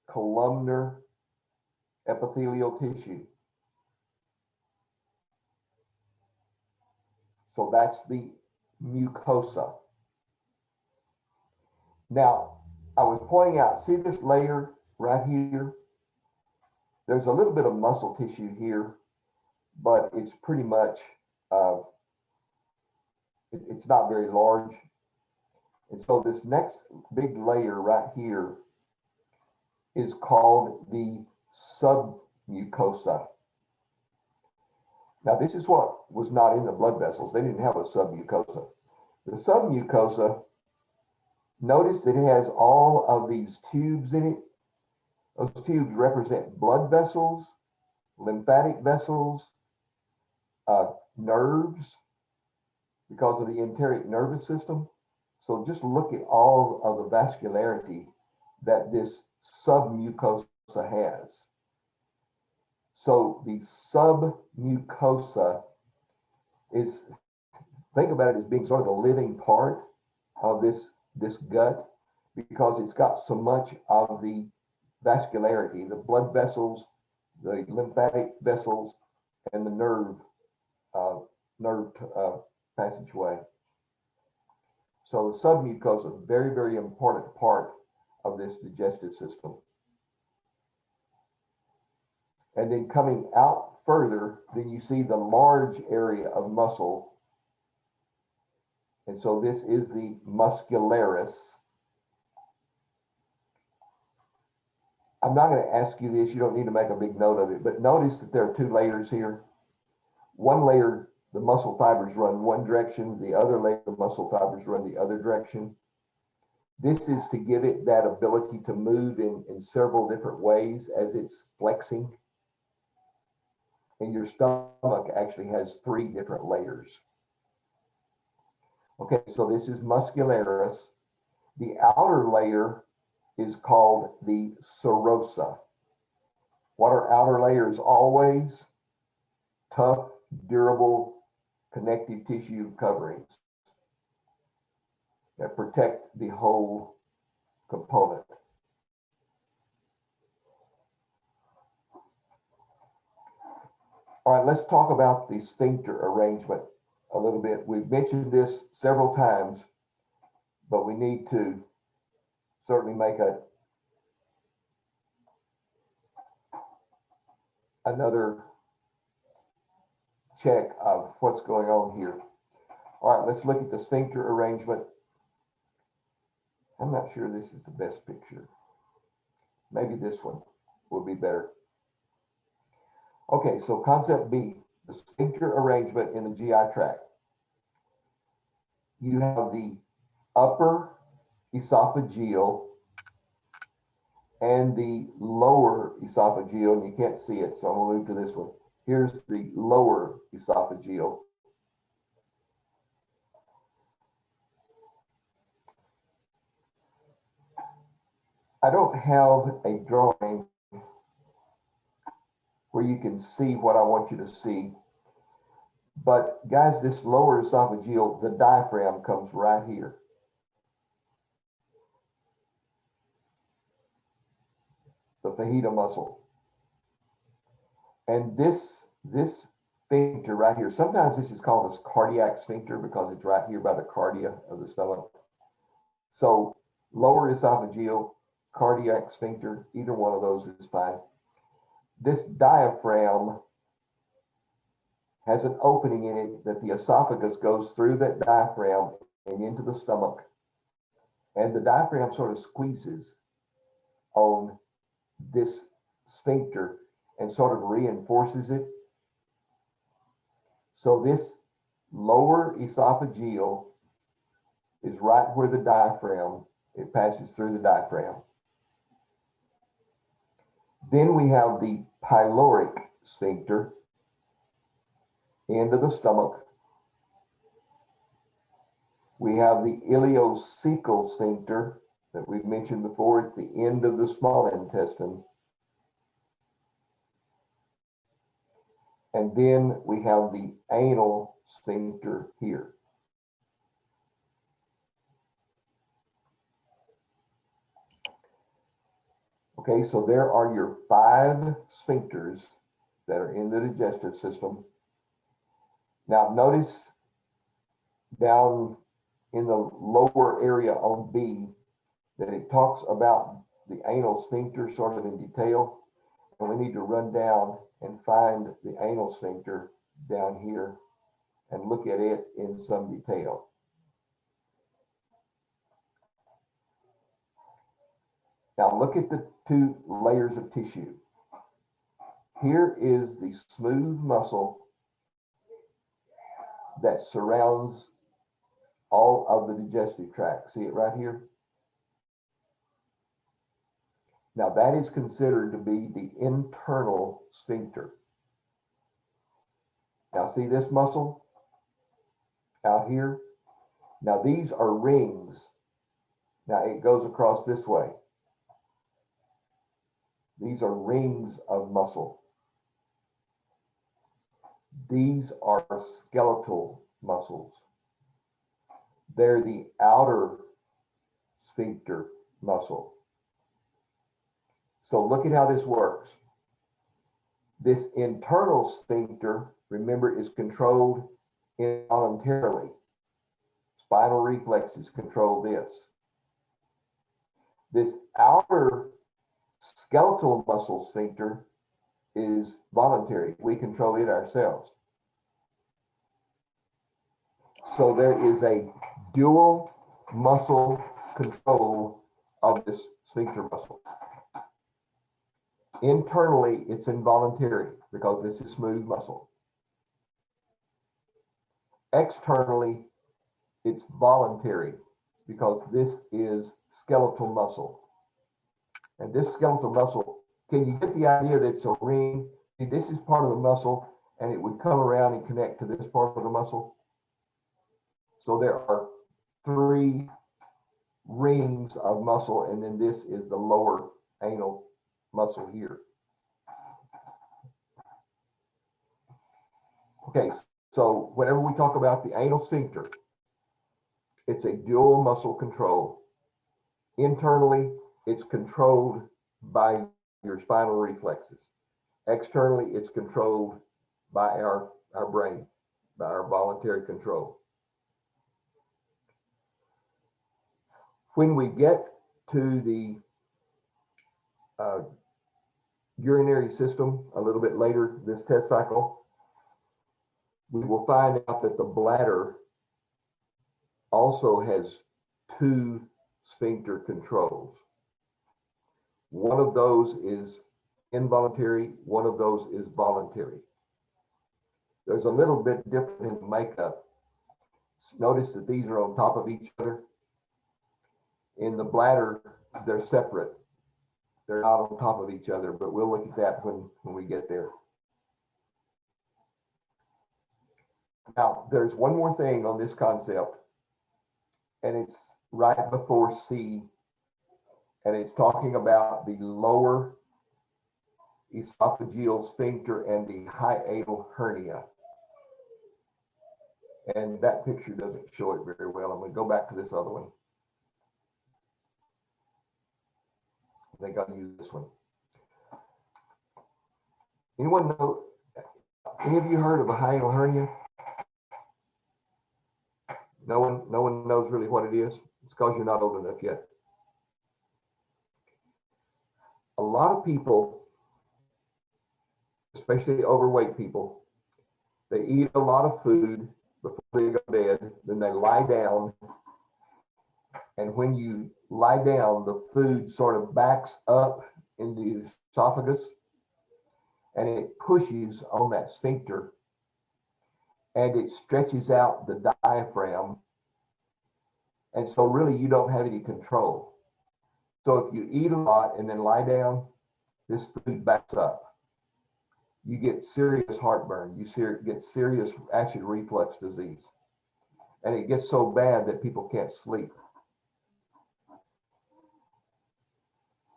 columnar epithelial tissue. So that's the mucosa. Now, I was pointing out, see this layer right here? There's a little bit of muscle tissue here, but it's pretty much, it's not very large. And so this next big layer right here is called the submucosa. Now, this is what was not in the blood vessels. They didn't have a submucosa. The submucosa, notice that it has all of these tubes in it. Those tubes represent blood vessels, lymphatic vessels, nerves, because of the enteric nervous system. So just look at all of the vascularity that this submucosa has. So the submucosa is, think about it as being sort of the living part of this gut, because it's got so much of the vascularity, the blood vessels, the lymphatic vessels, and the nerve passageway. So the submucosa, very, very important part of this digestive system. And then coming out further, then you see the large area of muscle. And so this is the muscularis. I'm not going to ask you this, you don't need to make a big note of it, but notice that there are two layers here. One layer, the muscle fibers run one direction, the other layer, the muscle fibers run the other direction. This is to give it that ability to move in several different ways as it's flexing. And your stomach actually has three different layers. Okay, so this is muscularis. The outer layer is called the serosa. What are outer layers always? Tough, durable, connective tissue coverings that protect the whole component. All right, let's talk about the sphincter arrangement a little bit. We've mentioned this several times, but we need to certainly make another check of what's going on here. All right, let's look at the sphincter arrangement. I'm not sure this is the best picture. Maybe this one will be better. Okay, so concept B, the sphincter arrangement in the GI tract. You have the upper esophageal and the lower esophageal, and you can't see it, so I'm gonna move to this one. Here's the lower esophageal. I don't have a drawing where you can see what I want you to see. But guys, this lower esophageal, the diaphragm comes right here. The fajita muscle. And this sphincter right here, sometimes this is called this cardiac sphincter because it's right here by the cardia of the stomach. So lower esophageal, cardiac sphincter, either one of those is fine. This diaphragm has an opening in it that the esophagus goes through that diaphragm and into the stomach. And the diaphragm sort of squeezes on this sphincter and sort of reinforces it. So this lower esophageal is right where the diaphragm, it passes through the diaphragm. Then we have the pyloric sphincter, end of the stomach. We have the ileocecal sphincter that we've mentioned before at the end of the small intestine. And then we have the anal sphincter here. Okay, so there are your 5 sphincters that are in the digestive system. Now notice down in the lower area on B that it talks about the anal sphincter sort of in detail. And we need to run down and find the anal sphincter down here and look at it in some detail. Now look at the 2 layers of tissue. Here is the smooth muscle that surrounds all of the digestive tract. See it right here? Now that is considered to be the internal sphincter. Now see this muscle out here? Now these are rings. Now it goes across this way. These are rings of muscle. These are skeletal muscles. They're the outer sphincter muscle. So look at how this works. This internal sphincter, remember, is controlled involuntarily. Spinal reflexes control this. This outer skeletal muscle sphincter is voluntary. We control it ourselves. So there is a dual muscle control of this sphincter muscle. Internally, it's involuntary because this is smooth muscle. Externally, it's voluntary because this is skeletal muscle. And this skeletal muscle, can you get the idea that it's a ring? This is part of the muscle and it would come around and connect to this part of the muscle. So there are 3 rings of muscle, and then this is the lower anal muscle here. Okay, so whenever we talk about the anal sphincter, it's a dual muscle control. Internally, it's controlled by your spinal reflexes. Externally, it's controlled by our brain, by our voluntary control. When we get to the urinary system a little bit later this test cycle, we will find out that the bladder also has 2 sphincter controls. One of those is involuntary, one of those is voluntary. There's a little bit different in the makeup. Notice that these are on top of each other. In the bladder, they're separate. They're not on top of each other, but we'll look at that when we get there. Now, there's one more thing on this concept, and it's right before C, and it's talking about the lower esophageal sphincter and the hiatal hernia. And that picture doesn't show it very well. I'm going to go back to this other one. I think I'll use this one. Anyone know, any of you heard of a hiatal hernia? No one knows really what it is. It's because you're not old enough yet. A lot of people, especially overweight people, they eat a lot of food before they go to bed, then they lie down. And when you lie down, the food sort of backs up in the esophagus and it pushes on that sphincter and it stretches out the diaphragm. And so really you don't have any control. So if you eat a lot and then lie down, this food backs up. You get serious heartburn, you get serious acid reflux disease. And it gets so bad that people can't sleep.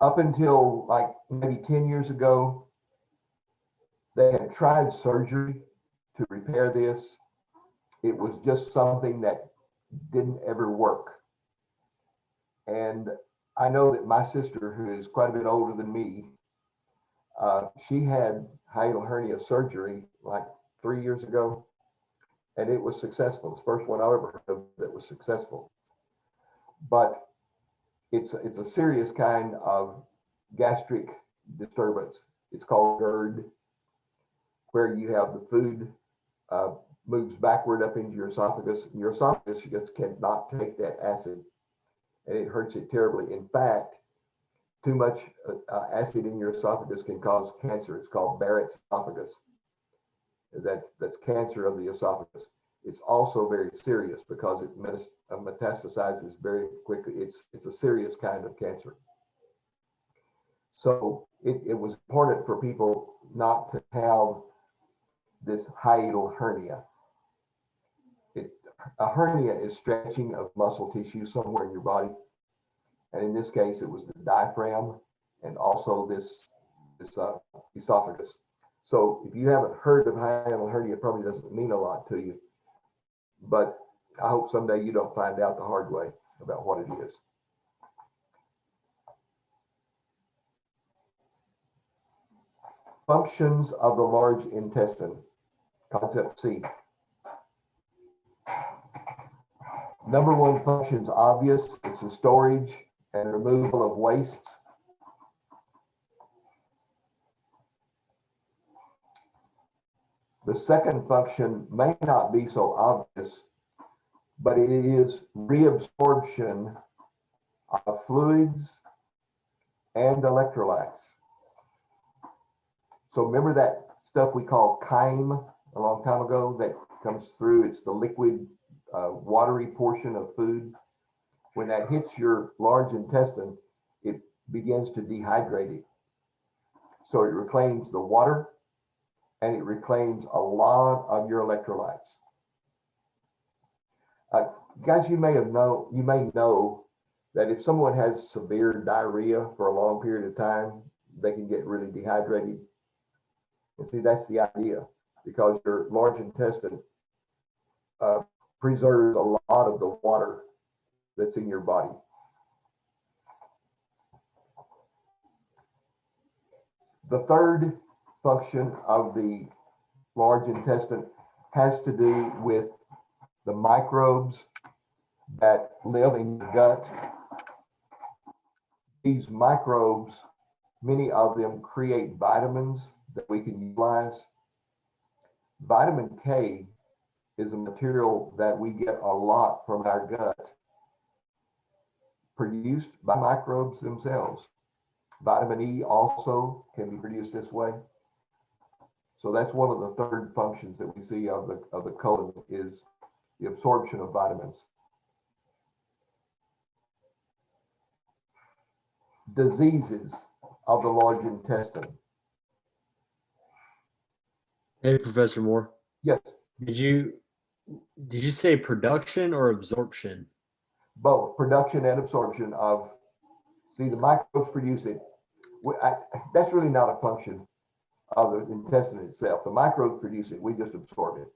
Up until like maybe 10 years ago, they had tried surgery to repair this. It was just something that didn't ever work. And I know that my sister, who is quite a bit older than me, she had hiatal hernia surgery like 3 years ago, and it was successful. It's the first one I ever heard of that was successful. But it's a serious kind of gastric disturbance. It's called GERD, where you have the food moves backward up into your esophagus, and your esophagus just cannot take that acid, and it hurts it terribly. In fact, too much acid in your esophagus can cause cancer. It's called Barrett's esophagus. That's cancer of the esophagus. It's also very serious because it metastasizes very quickly. It's a serious kind of cancer. So it was important for people not to have this hiatal hernia. A hernia is stretching of muscle tissue somewhere in your body. And in this case, it was the diaphragm and also this esophagus. So if you haven't heard of hiatal hernia, it probably doesn't mean a lot to you. But I hope someday you don't find out the hard way about what it is. Functions of the large intestine, concept C. Number one function is obvious. It's the storage and removal of wastes. The second function may not be so obvious, but it is reabsorption of fluids and electrolytes. So remember that stuff we call chyme a long time ago that comes through? It's the liquid, watery portion of food. When that hits your large intestine, it begins to dehydrate it. So it reclaims the water and it reclaims a lot of your electrolytes. Guys, you may know that if someone has severe diarrhea for a long period of time, they can get really dehydrated. And see, that's the idea, because your large intestine preserves a lot of the water that's in your body. The third function of the large intestine has to do with the microbes that live in your gut. These microbes, many of them create vitamins that we can utilize. Vitamin K is a material that we get a lot from our gut, produced by microbes themselves. Vitamin E also can be produced this way. So that's one of the third functions that we see of the colon, is the absorption of vitamins. Diseases of the large intestine. Hey, Professor Moore, Yes, did you say production or absorption? both production and absorption of, see, the microbes produce it. That's really not a function of the intestine itself. The microbes produce it, we just absorb it.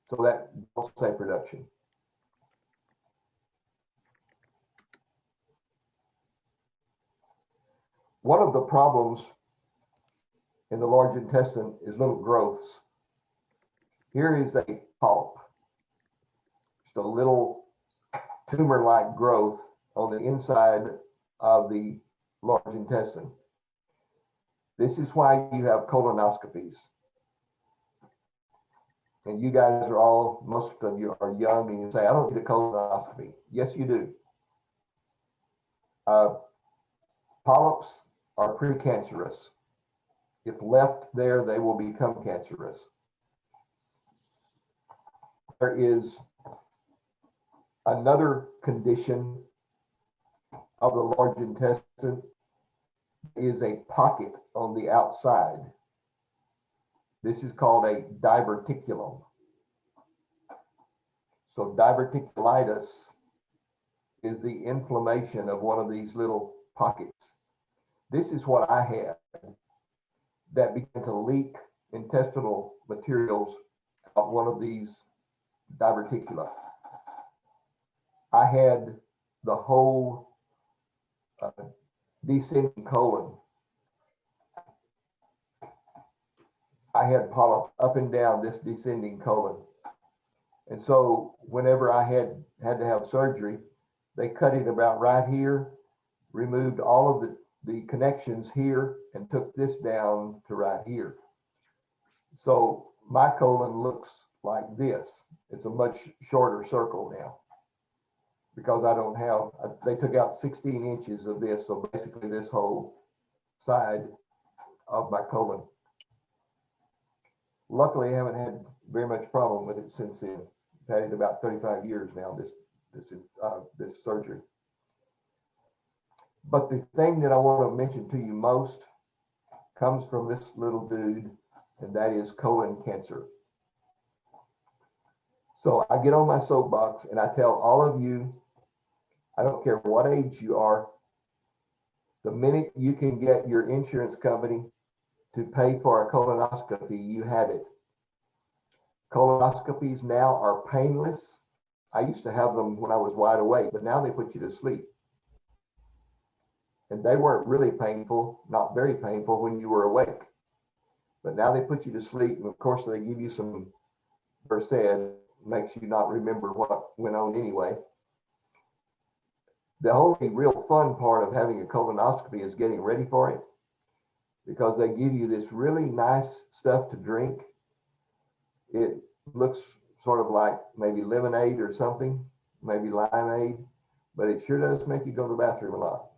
So that, don't say production. One of the problems in the large intestine is little growths. Here is a polyp, just a little tumor-like growth on the inside of the large intestine. This is why you have colonoscopies. And you guys are all, most of you are young and you say, I don't need a colonoscopy. Yes, you do. Polyps are precancerous. If left there, they will become cancerous. There is another condition of the large intestine, is a pocket on the outside. This is called a diverticulum. So diverticulitis is the inflammation of one of these little pockets. This is what I had that began to leak intestinal materials out one of these diverticula. I had the whole descending colon. I had polyps up and down this descending colon. And so whenever I had to have surgery, they cut it about right here, removed all of the connections here, and took this down to right here. So my colon looks like this. It's a much shorter circle now, because I don't have, they took out 16 inches of this. So basically this whole side of my colon. Luckily, I haven't had very much problem with it since then. I've had it about 35 years now, this surgery. But the thing that I want to mention to you most comes from this little dude, and that is colon cancer. So I get on my soapbox and I tell all of you, I don't care what age you are, the minute you can get your insurance company to pay for a colonoscopy, you have it. Colonoscopies now are painless. I used to have them when I was wide awake, but now they put you to sleep. And they weren't really painful, not very painful when you were awake. But now they put you to sleep, and of course they give you some Versed, makes you not remember what went on anyway. The only real fun part of having a colonoscopy is getting ready for it, because they give you this really nice stuff to drink. It looks sort of like maybe lemonade or something, maybe limeade, but it sure does make you go to the bathroom a lot.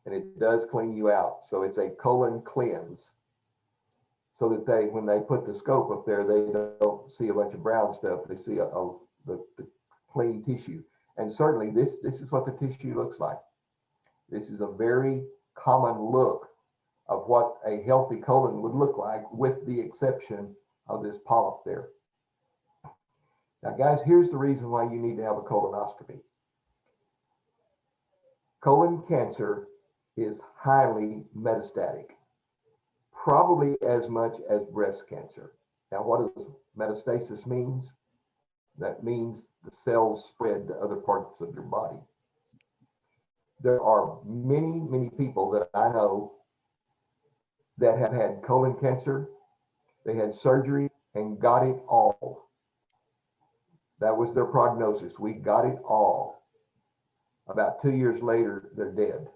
And it does clean you out. So it's a colon cleanse, so that when they put the scope up there, they don't see a bunch of brown stuff. They see the clean tissue. And certainly this is what the tissue looks like. This is a very common look of what a healthy colon would look like, with the exception of this polyp there. Now, guys, here's the reason why you need to have a colonoscopy. Colon cancer is highly metastatic, probably as much as breast cancer. Now, what does metastasis means? That means the cells spread to other parts of your body. There are many, many people that I know that have had colon cancer. They had surgery and got it all. That was their prognosis. We got it all. About 2 years later, they're dead.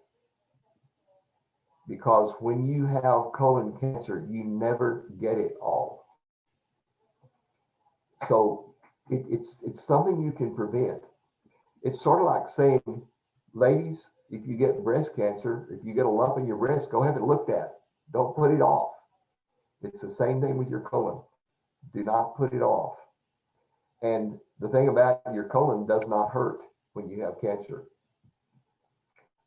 Because when you have colon cancer, you never get it all. So it's something you can prevent. It's sort of like saying, ladies, if you get breast cancer, if you get a lump in your breast, go have it looked at. Don't put it off. It's the same thing with your colon. Do not put it off. And the thing about your colon does not hurt when you have cancer.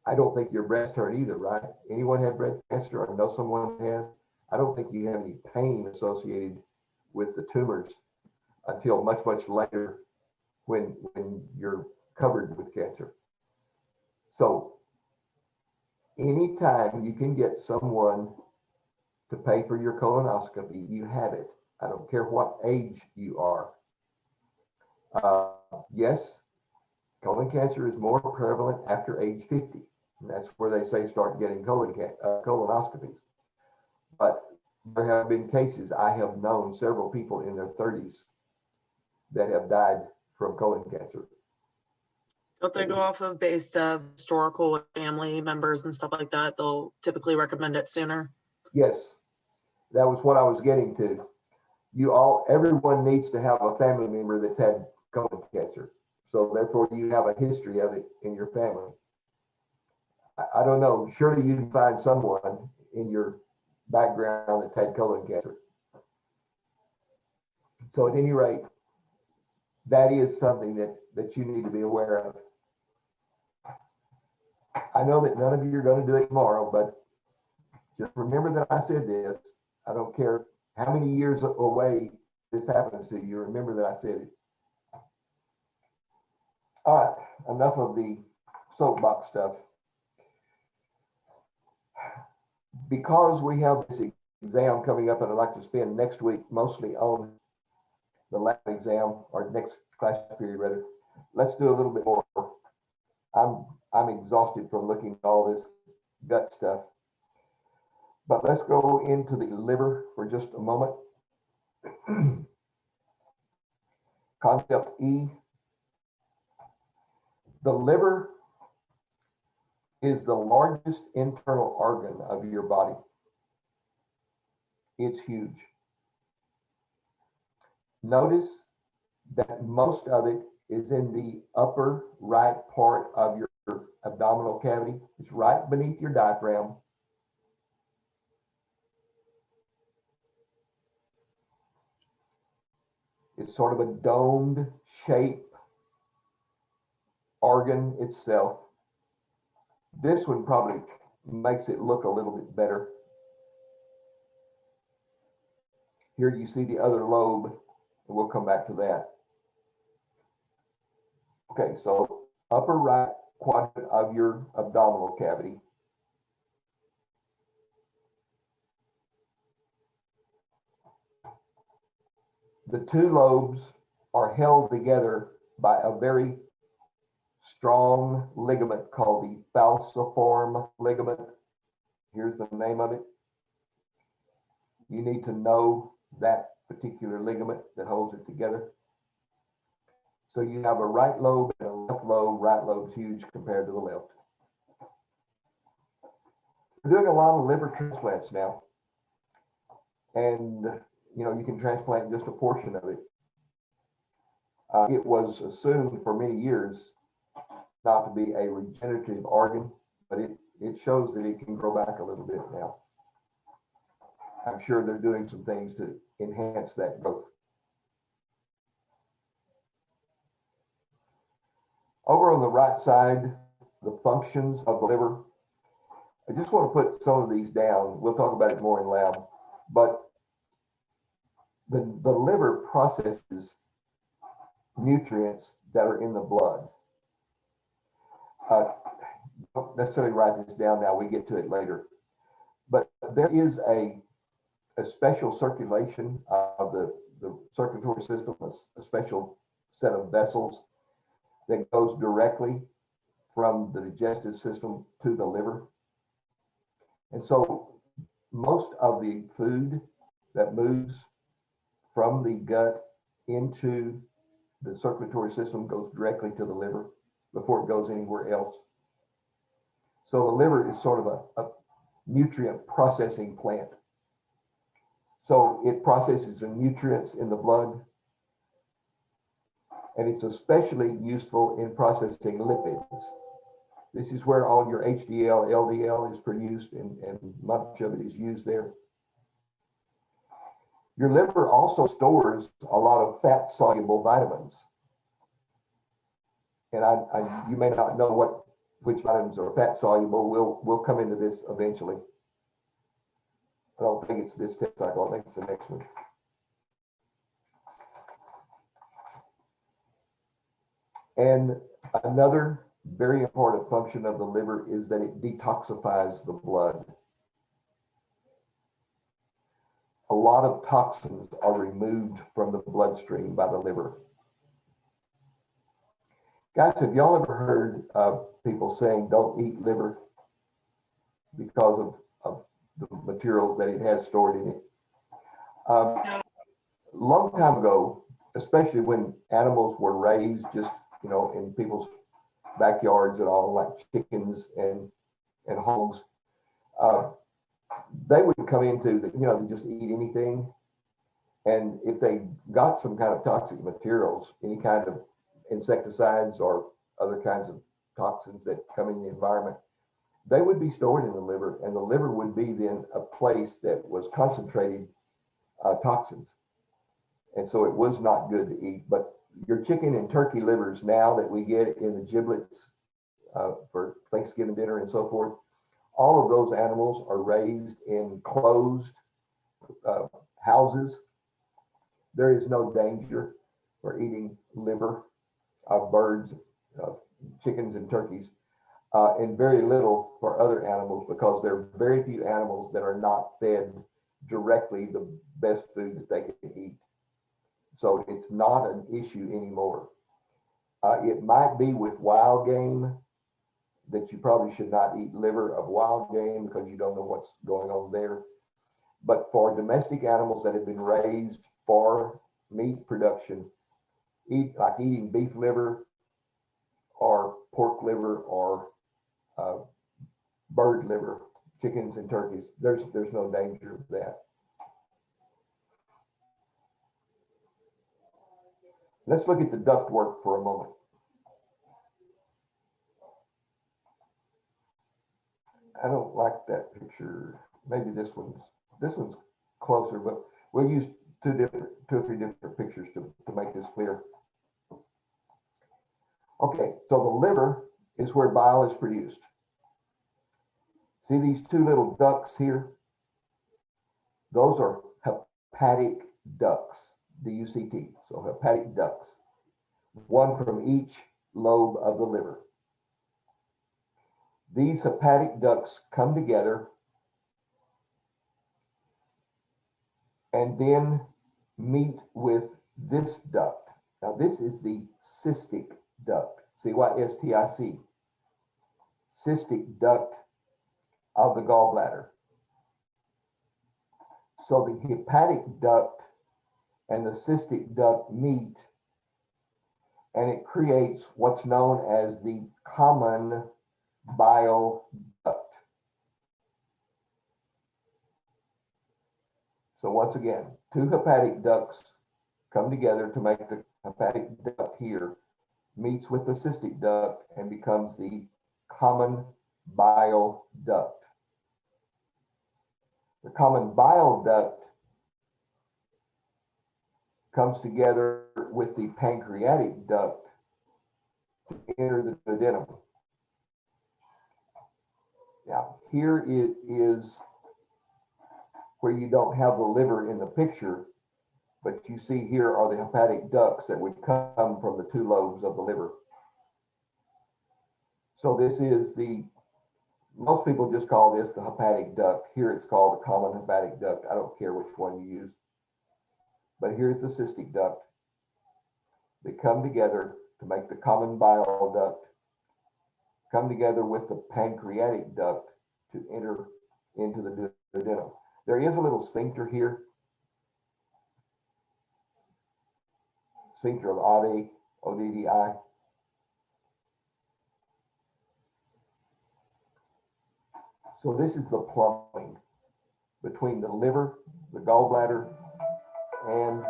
I don't think your breast hurt either, right? Anyone have breast cancer or know someone has? I don't think you have any pain associated with the tumors until much, much later when you're covered with cancer. So anytime you can get someone to pay for your colonoscopy, you have it. I don't care what age you are. Yes, colon cancer is more prevalent after age 50. And that's where they say start getting colonoscopies. But there have been cases, I have known several people in their 30s that have died from colon cancer. Don't they go off of based of historical family members and stuff like that? They'll typically recommend it sooner. Yes, that was what I was getting to. Everyone needs to have a family member that's had colon cancer. So therefore you have a history of it in your family. I don't know, surely you can find someone in your background that's had colon cancer. So at any rate, that is something that you need to be aware of. I know that none of you are going to do it tomorrow, but just remember that I said this. I don't care how many years away this happens to you, remember that I said it. All right, enough of the soapbox stuff. Because we have this exam coming up, and I'd like to spend next week mostly on the lab exam, or next class period rather, let's do a little bit more. I'm exhausted from looking at all this gut stuff. But let's go into the liver for just a moment. Concept E. The liver is the largest internal organ of your body. It's huge. Notice that most of it is in the upper right part of your abdominal cavity. It's right beneath your diaphragm. It's sort of a domed shape organ itself. This one probably makes it look a little bit better. Here you see the other lobe, and we'll come back to that. Okay, so upper right quadrant of your abdominal cavity. The two lobes are held together by a very strong ligament called the falciform ligament. Here's the name of it. You need to know that particular ligament that holds it together. So you have a right lobe and a left lobe. Right lobe's huge compared to the left. We're doing a lot of liver transplants now. And, you know, you can transplant just a portion of it. It was assumed for many years not to be a regenerative organ, but it shows that it can grow back a little bit now. I'm sure they're doing some things to enhance that growth. Over on the right side, the functions of the liver. I just want to put some of these down. We'll talk about it more in lab, but the liver processes nutrients that are in the blood. Don't necessarily write this down now, we get to it later. But there is a special circulation of the circulatory system, a special set of vessels that goes directly from the digestive system to the liver. And so most of the food that moves from the gut into the circulatory system goes directly to the liver before it goes anywhere else. So the liver is sort of a nutrient processing plant. So it processes the nutrients in the blood, and it's especially useful in processing lipids. This is where all your HDL, LDL is produced, and much of it is used there. Your liver also stores a lot of fat-soluble vitamins. And you may not know which vitamins are fat-soluble. We'll come into this eventually. I don't think it's this test cycle. I think it's the next one. And another very important function of the liver is that it detoxifies the blood. A lot of toxins are removed from the bloodstream by the liver. Guys, have y'all ever heard people saying don't eat liver because of the materials that it has stored in it? Long time ago, especially when animals were raised just, in people's backyards and all, like chickens and hogs, they would come into they just eat anything. And if they got some kind of toxic materials, any kind of insecticides or other kinds of toxins that come in the environment, they would be stored in the liver, and the liver would be then a place that was concentrated toxins. And so it was not good to eat. But your chicken and turkey livers now that we get in the giblets for Thanksgiving dinner and so forth, all of those animals are raised in closed houses. There is no danger for eating liver of birds, of chickens and turkeys, and very little for other animals, because there are very few animals that are not fed directly the best food that they can eat. So it's not an issue anymore. It might be with wild game that you probably should not eat liver of wild game because you don't know what's going on there. But for domestic animals that have been raised for meat production, like eating beef liver or pork liver or bird liver, chickens and turkeys, there's no danger of that. Let's look at the ductwork for a moment. I don't like that picture. Maybe this one's closer, but we'll use two or three different pictures to make this clear. Okay, so the liver is where bile is produced. See these two little ducts here? Those are hepatic ducts, D-U-C-T, so hepatic ducts, one from each lobe of the liver. These hepatic ducts come together and then meet with this duct. Now this is the cystic duct, C-Y-S-T-I-C, cystic duct of the gallbladder. So the hepatic duct and the cystic duct meet, and it creates what's known as the common bile duct. So once again, two hepatic ducts come together to make the hepatic duct here, meets with the cystic duct and becomes the common bile duct. The common bile duct comes together with the pancreatic duct to enter the duodenum. Now, here it is where you don't have the liver in the picture, But you see here are the hepatic ducts that would come from the two lobes of the liver. So this is most people just call this the hepatic duct. Here it's called the common hepatic duct. I don't care which one you use. But here's the cystic duct. They come together to make the common bile duct, come together with the pancreatic duct to enter into the duodenum. There is a little sphincter here, sphincter of Oddi, O-D-D-I. So this is the plumbing between the liver, the gallbladder, and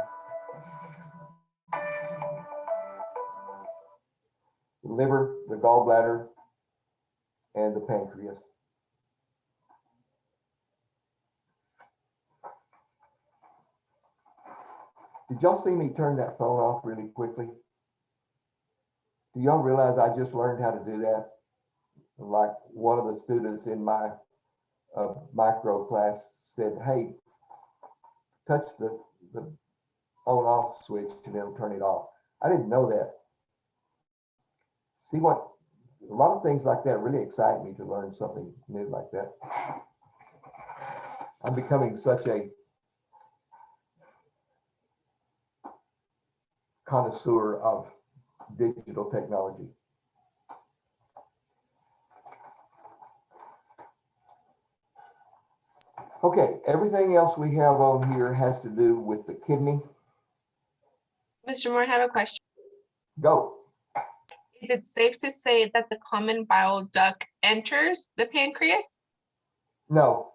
the liver, the gallbladder, and the pancreas. Did y'all see me turn that phone off really quickly? Do y'all realize I just learned how to do that? Like one of the students in my micro class said, hey, touch the on off switch and it'll turn it off. I didn't know that. See what, a lot of things like that really excite me to learn something new like that. I'm becoming such a connoisseur of digital technology. Okay, everything else we have on here has to do with the kidney. Mr. Moore, I have a question. Go. Is it safe to say that the common bile duct enters the pancreas? No.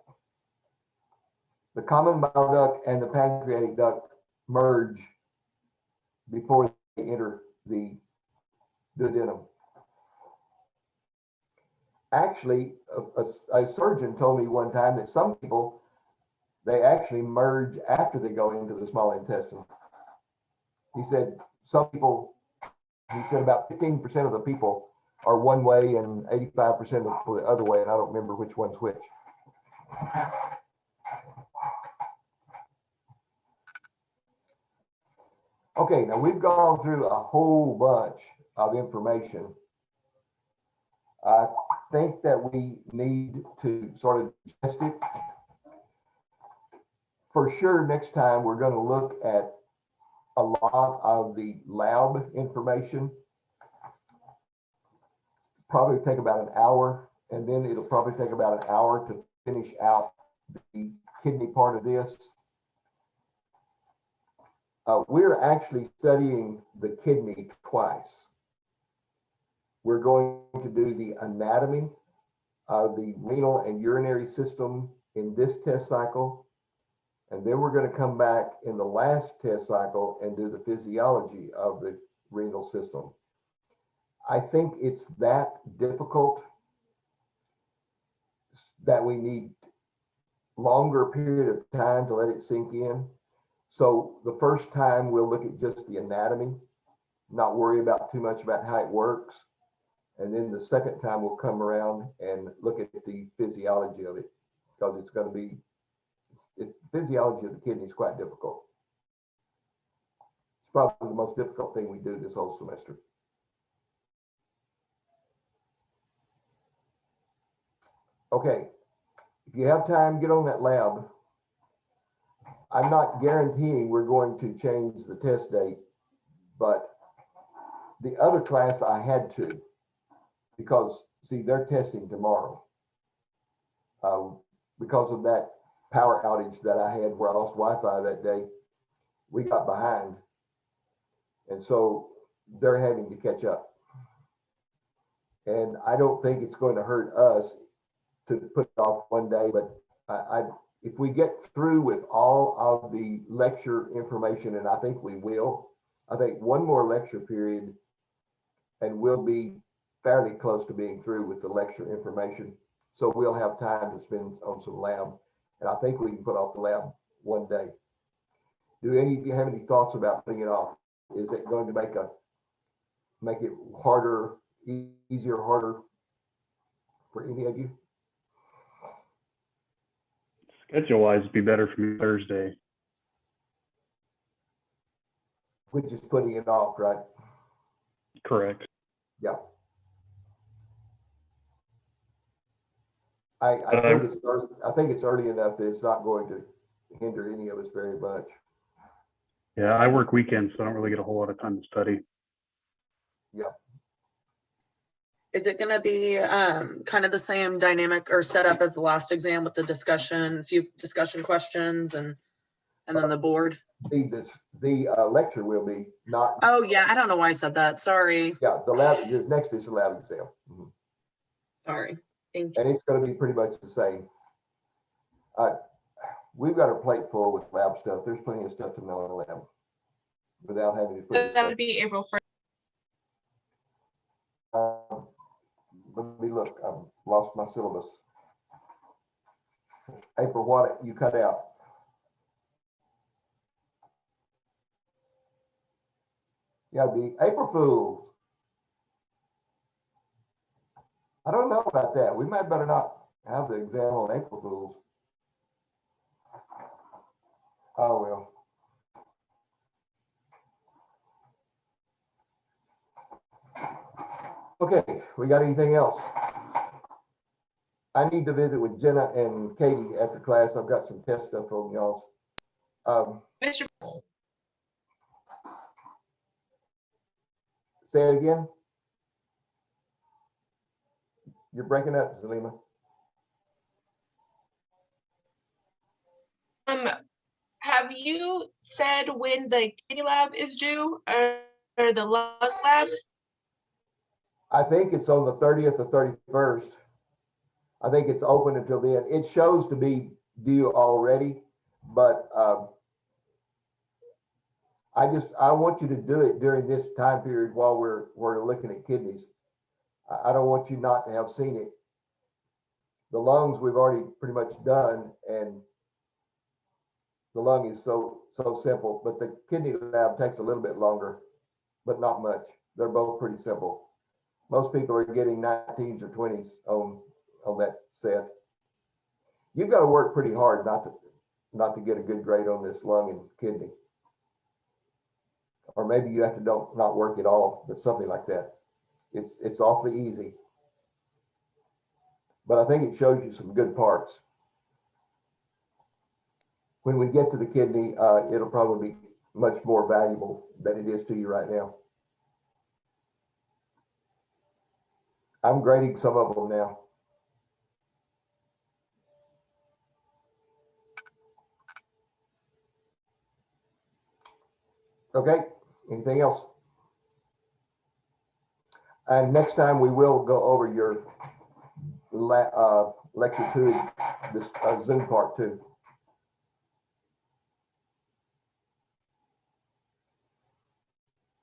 The common bile duct and the pancreatic duct merge before they enter the duodenum. Actually, a surgeon told me one time that some people, they actually merge after they go into the small intestine. He said some people, he said about 15% of the people are one way and 85% of the people the other way, and I don't remember which one's which. Okay, now we've gone through a whole bunch of information. I think that we need to sort of test it. For sure, next time we're going to look at a lot of the lab information. Probably take about an hour, and then it'll probably take about an hour to finish out the kidney part of this. We're actually studying the kidney twice. We're going to do the anatomy of the renal and urinary system in this test cycle. And then we're going to come back in the last test cycle and do the physiology of the renal system. I think it's that difficult that we need longer period of time to let it sink in. So the first time we'll look at just the anatomy, not worry about too much about how it works. And then the second time we'll come around and look at the physiology of it, because it's going to be, physiology of the kidney is quite difficult. It's probably the most difficult thing we do this whole semester. Okay, if you have time, get on that lab. I'm not guaranteeing we're going to change the test date, but the other class I had to, because see, they're testing tomorrow. Because of that power outage that I had where I lost Wi-Fi that day, we got behind. And so they're having to catch up. And I don't think it's going to hurt us to put it off one day, but if we get through with all of the lecture information, and I think we will, I think one more lecture period and we'll be fairly close to being through with the lecture information. So we'll have time to spend on some lab. And I think we can put off the lab one day. Do any of you have any thoughts about putting it off? Is it going to make it harder, easier, harder for any of you? Schedule wise, it'd be better for me Thursday. We're just putting it off, right? Correct. Yeah. I think it's early, I think it's early enough that it's not going to hinder any of us very much. Yeah, I work weekends, so I don't really get a whole lot of time to study. Is it gonna be kind of the same dynamic or setup as the last exam with the discussion, few discussion questions and then the board? The lecture will be not, Oh, yeah, I don't know why I said that. Sorry, yeah, the lab, the next is the lab exam. Mhm. sorry. Thank you. And it's gonna be pretty much the same. We've got our plate full with lab stuff. There's plenty of stuff to know in the lab without having to put this That stuff. would be April 1st. Let me look, I've lost my syllabus. April, what you cut out? Yeah, it'd be April Fool. I don't know about that. We might better not have the exam on April Fools. Oh, well. Okay, we got anything else? I need to visit with Jenna and Katie after class. I've got some test stuff on y'all's. Mr. Say it again. You're breaking up, Zelima. Have you said when the kitty lab is due or the lung lab? I think it's on the 30th or 31st. I think it's open until then. It shows to be due already, but I want you to do it during this time period while we're looking at kidneys. I don't want you not to have seen it. The lungs we've already pretty much done, and the lung is so simple, but the kidney lab takes a little bit longer, but not much. They're both pretty simple. Most people are getting 19s or 20s on that set. You've got to work pretty hard not to get a good grade on this lung and kidney. Or maybe you have to not work at all, but something like that. It's awfully easy. But I think it shows you some good parts. When we get to the kidney, it'll probably be much more valuable than it is to you right now. I'm grading some of them now. Okay, anything else? And next time we will go over your lecture 2, this Zoom part 2.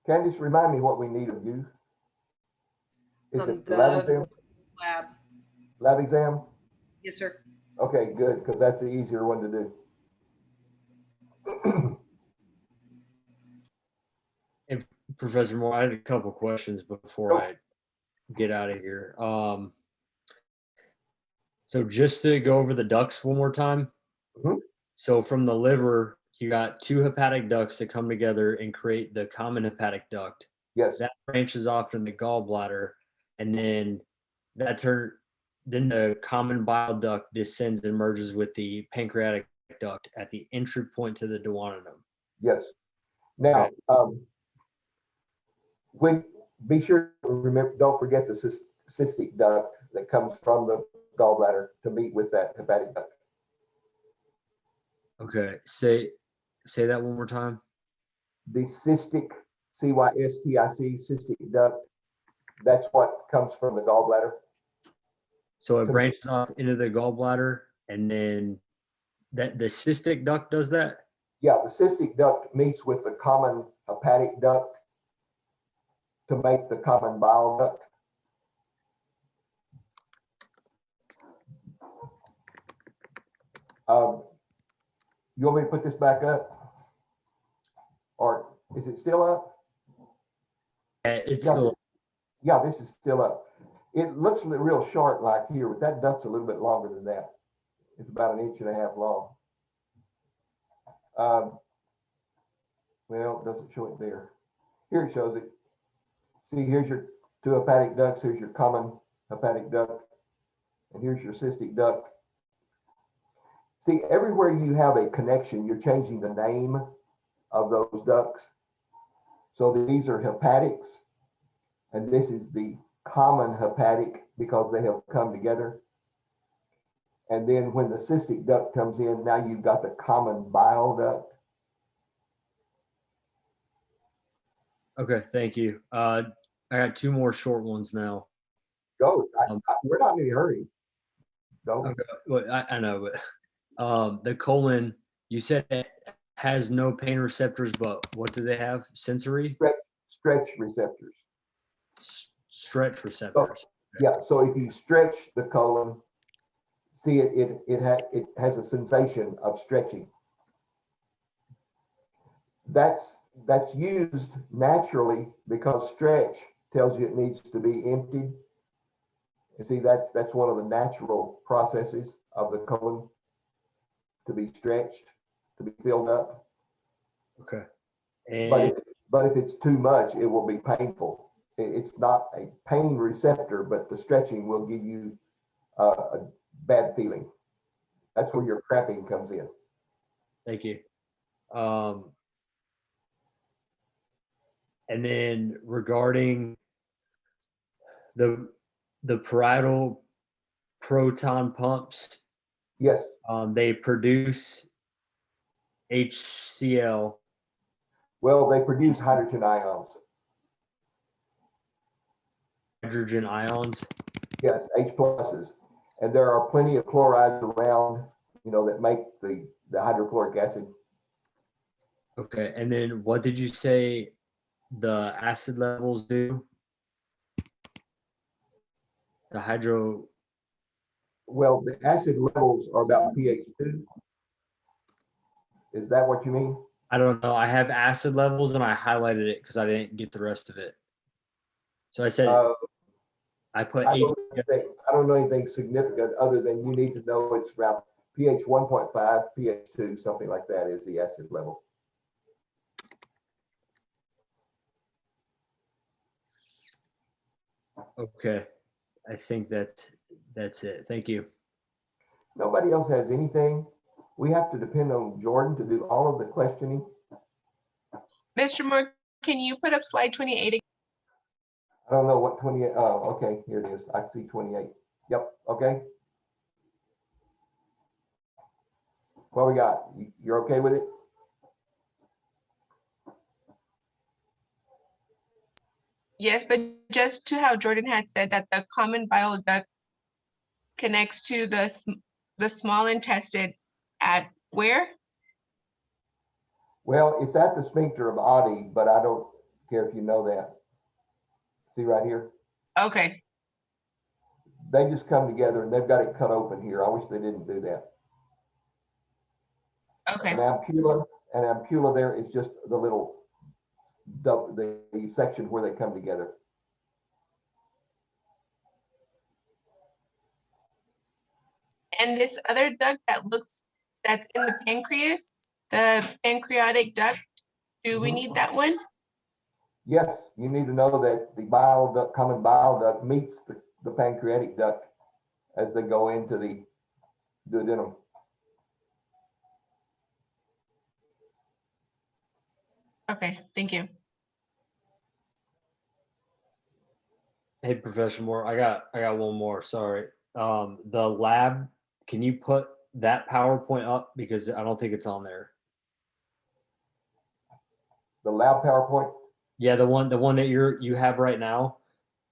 Candice, remind me what we need of you. Is it the lab exam? Lab. Lab exam? Yes, sir. Okay, good, because that's the easier one to do. And Professor Moore, I had a couple questions before I get out of here. So just to go over the ducts one more time. Mhm. So from the liver, you got 2 hepatic ducts that come together and create the common hepatic duct. Yes, That branches off in the gallbladder, and then then the common bile duct descends and merges with the pancreatic duct at the entry point to the duodenum. yes. Now, Okay. be sure to remember, don't forget the cystic duct that comes from the gallbladder to meet with that hepatic duct. Okay. Say that one more time. The cystic, CYSTIC, cystic duct, that's what comes from the gallbladder. So it branches off into the gallbladder, and then the cystic duct does that. Yeah, the cystic duct meets with the common hepatic duct to make the common bile duct. You want me to put this back up? Or is it still up? It's Yeah, still this is still up. It looks real short like here, but that duct's a little bit longer than that. It's about 1.5 inches long. Well, it doesn't show it there. Here it shows it. See, here's your two hepatic ducts. Here's your common hepatic duct. And here's your cystic duct. See, everywhere you have a connection, you're changing the name of those ducts. So these are hepatics, and this is the common hepatic because they have come together. And then when the cystic duct comes in, now you've got the common bile duct. Okay, thank you. I got two more short ones now. Go. We're not in any hurry. Go. Okay, well, I know, but the colon, you said it has no pain receptors, but what do they have? Sensory? Stretch receptors. Stretch receptors. Yeah, so if you stretch the colon, see it has a sensation of stretching. That's used naturally because stretch tells you it needs to be emptied. And see, that's one of the natural processes of the colon, to be stretched, to be filled up. Okay. But And if it's too much, it will be painful. It's not a pain receptor, but the stretching will give you a bad feeling. That's where your cramping comes in. thank you. And then regarding the parietal proton pumps, Yes. they produce HCl. Well, they produce hydrogen ions. Hydrogen ions. Yes, H pluses. And there are plenty of chlorides around, that make the hydrochloric acid. Okay. And then what did you say the acid levels do? The hydro. Well, the acid levels are about pH 2. Is that what you mean? I don't know. I have acid levels and I highlighted it because I didn't get the rest of it. So I said I put I H. don't know anything significant other than you need to know it's around pH 1.5, pH 2, something like that is the acid level. Okay. I think that's it. Thank you. Nobody else has anything. We have to depend on Jordan to do all of the questioning. Mr. Moore, can you put up slide 28 again? I don't know what 28, oh, okay, here it is. I see 28. Yep, okay. What we got? You're okay with it? Yes, but just to how Jordan had said that the common bile duct connects to the small intestine at where? Well, it's at the sphincter of Oddi, but I don't care if you know that. See right here? Okay, They just come together and they've got it cut open here. I wish they didn't do that. okay. An ampulla there is just the little, the section where they come together. And this other duct that's in the pancreas, the pancreatic duct, do we need that one? Yes, you need to know that the bile duct, common bile duct meets the pancreatic duct as they go into the duodenum. Okay, thank you. Hey, Professor Moore, I got one more. Sorry. The lab, can you put that PowerPoint up because I don't think it's on there. The lab PowerPoint. Yeah, the one that you have right now.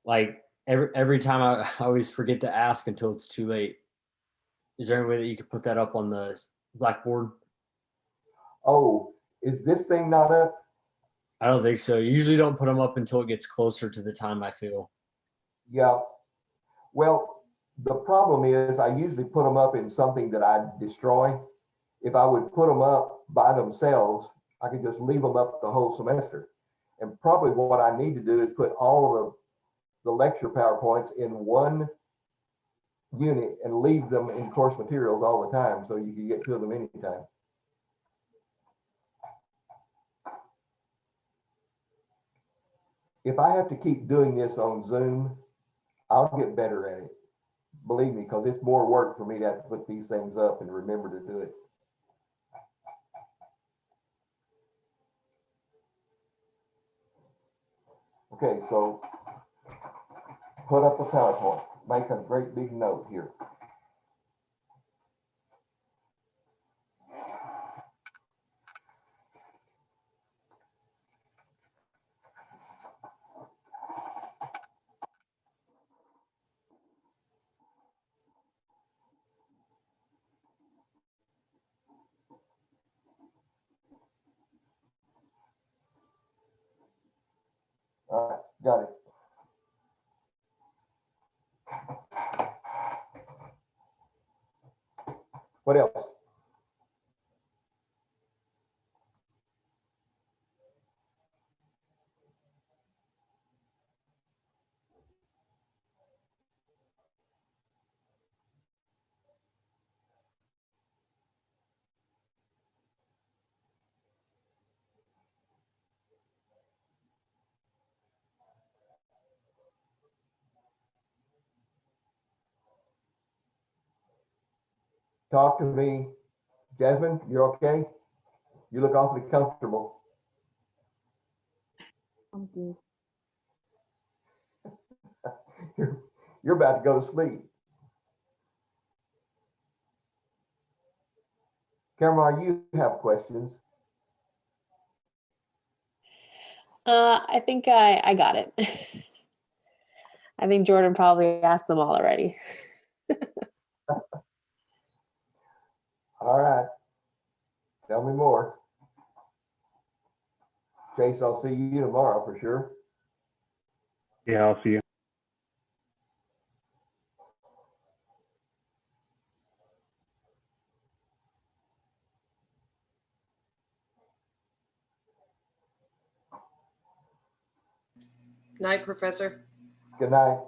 Like every time I always forget to ask until it's too late. Is there any way that you could put that up on the Blackboard? Oh, is this thing not up? I don't think so. You usually don't put them up until it gets closer to the time, I feel. Yeah. Well, the problem is I usually put them up in something that I destroy. If I would put them up by themselves, I could just leave them up the whole semester. And probably what I need to do is put all of the lecture PowerPoints in one unit and leave them in course materials all the time so you can get to them anytime. if I have to keep doing this on Zoom, I'll get better at it. Believe me, because it's more work for me to have to put these things up and remember to do it. Okay, so put up a PowerPoint, make a great big note here. All right, got it. What else? Talk to me. Jasmine, you okay? You look awfully comfortable. I'm good. You're about to go to sleep. Cameron, you have questions. I think I got it. I think Jordan probably asked them all already. All right. Tell me more. Chase, I'll see you tomorrow for sure. Yeah, I'll see you. Night, Professor. Good night.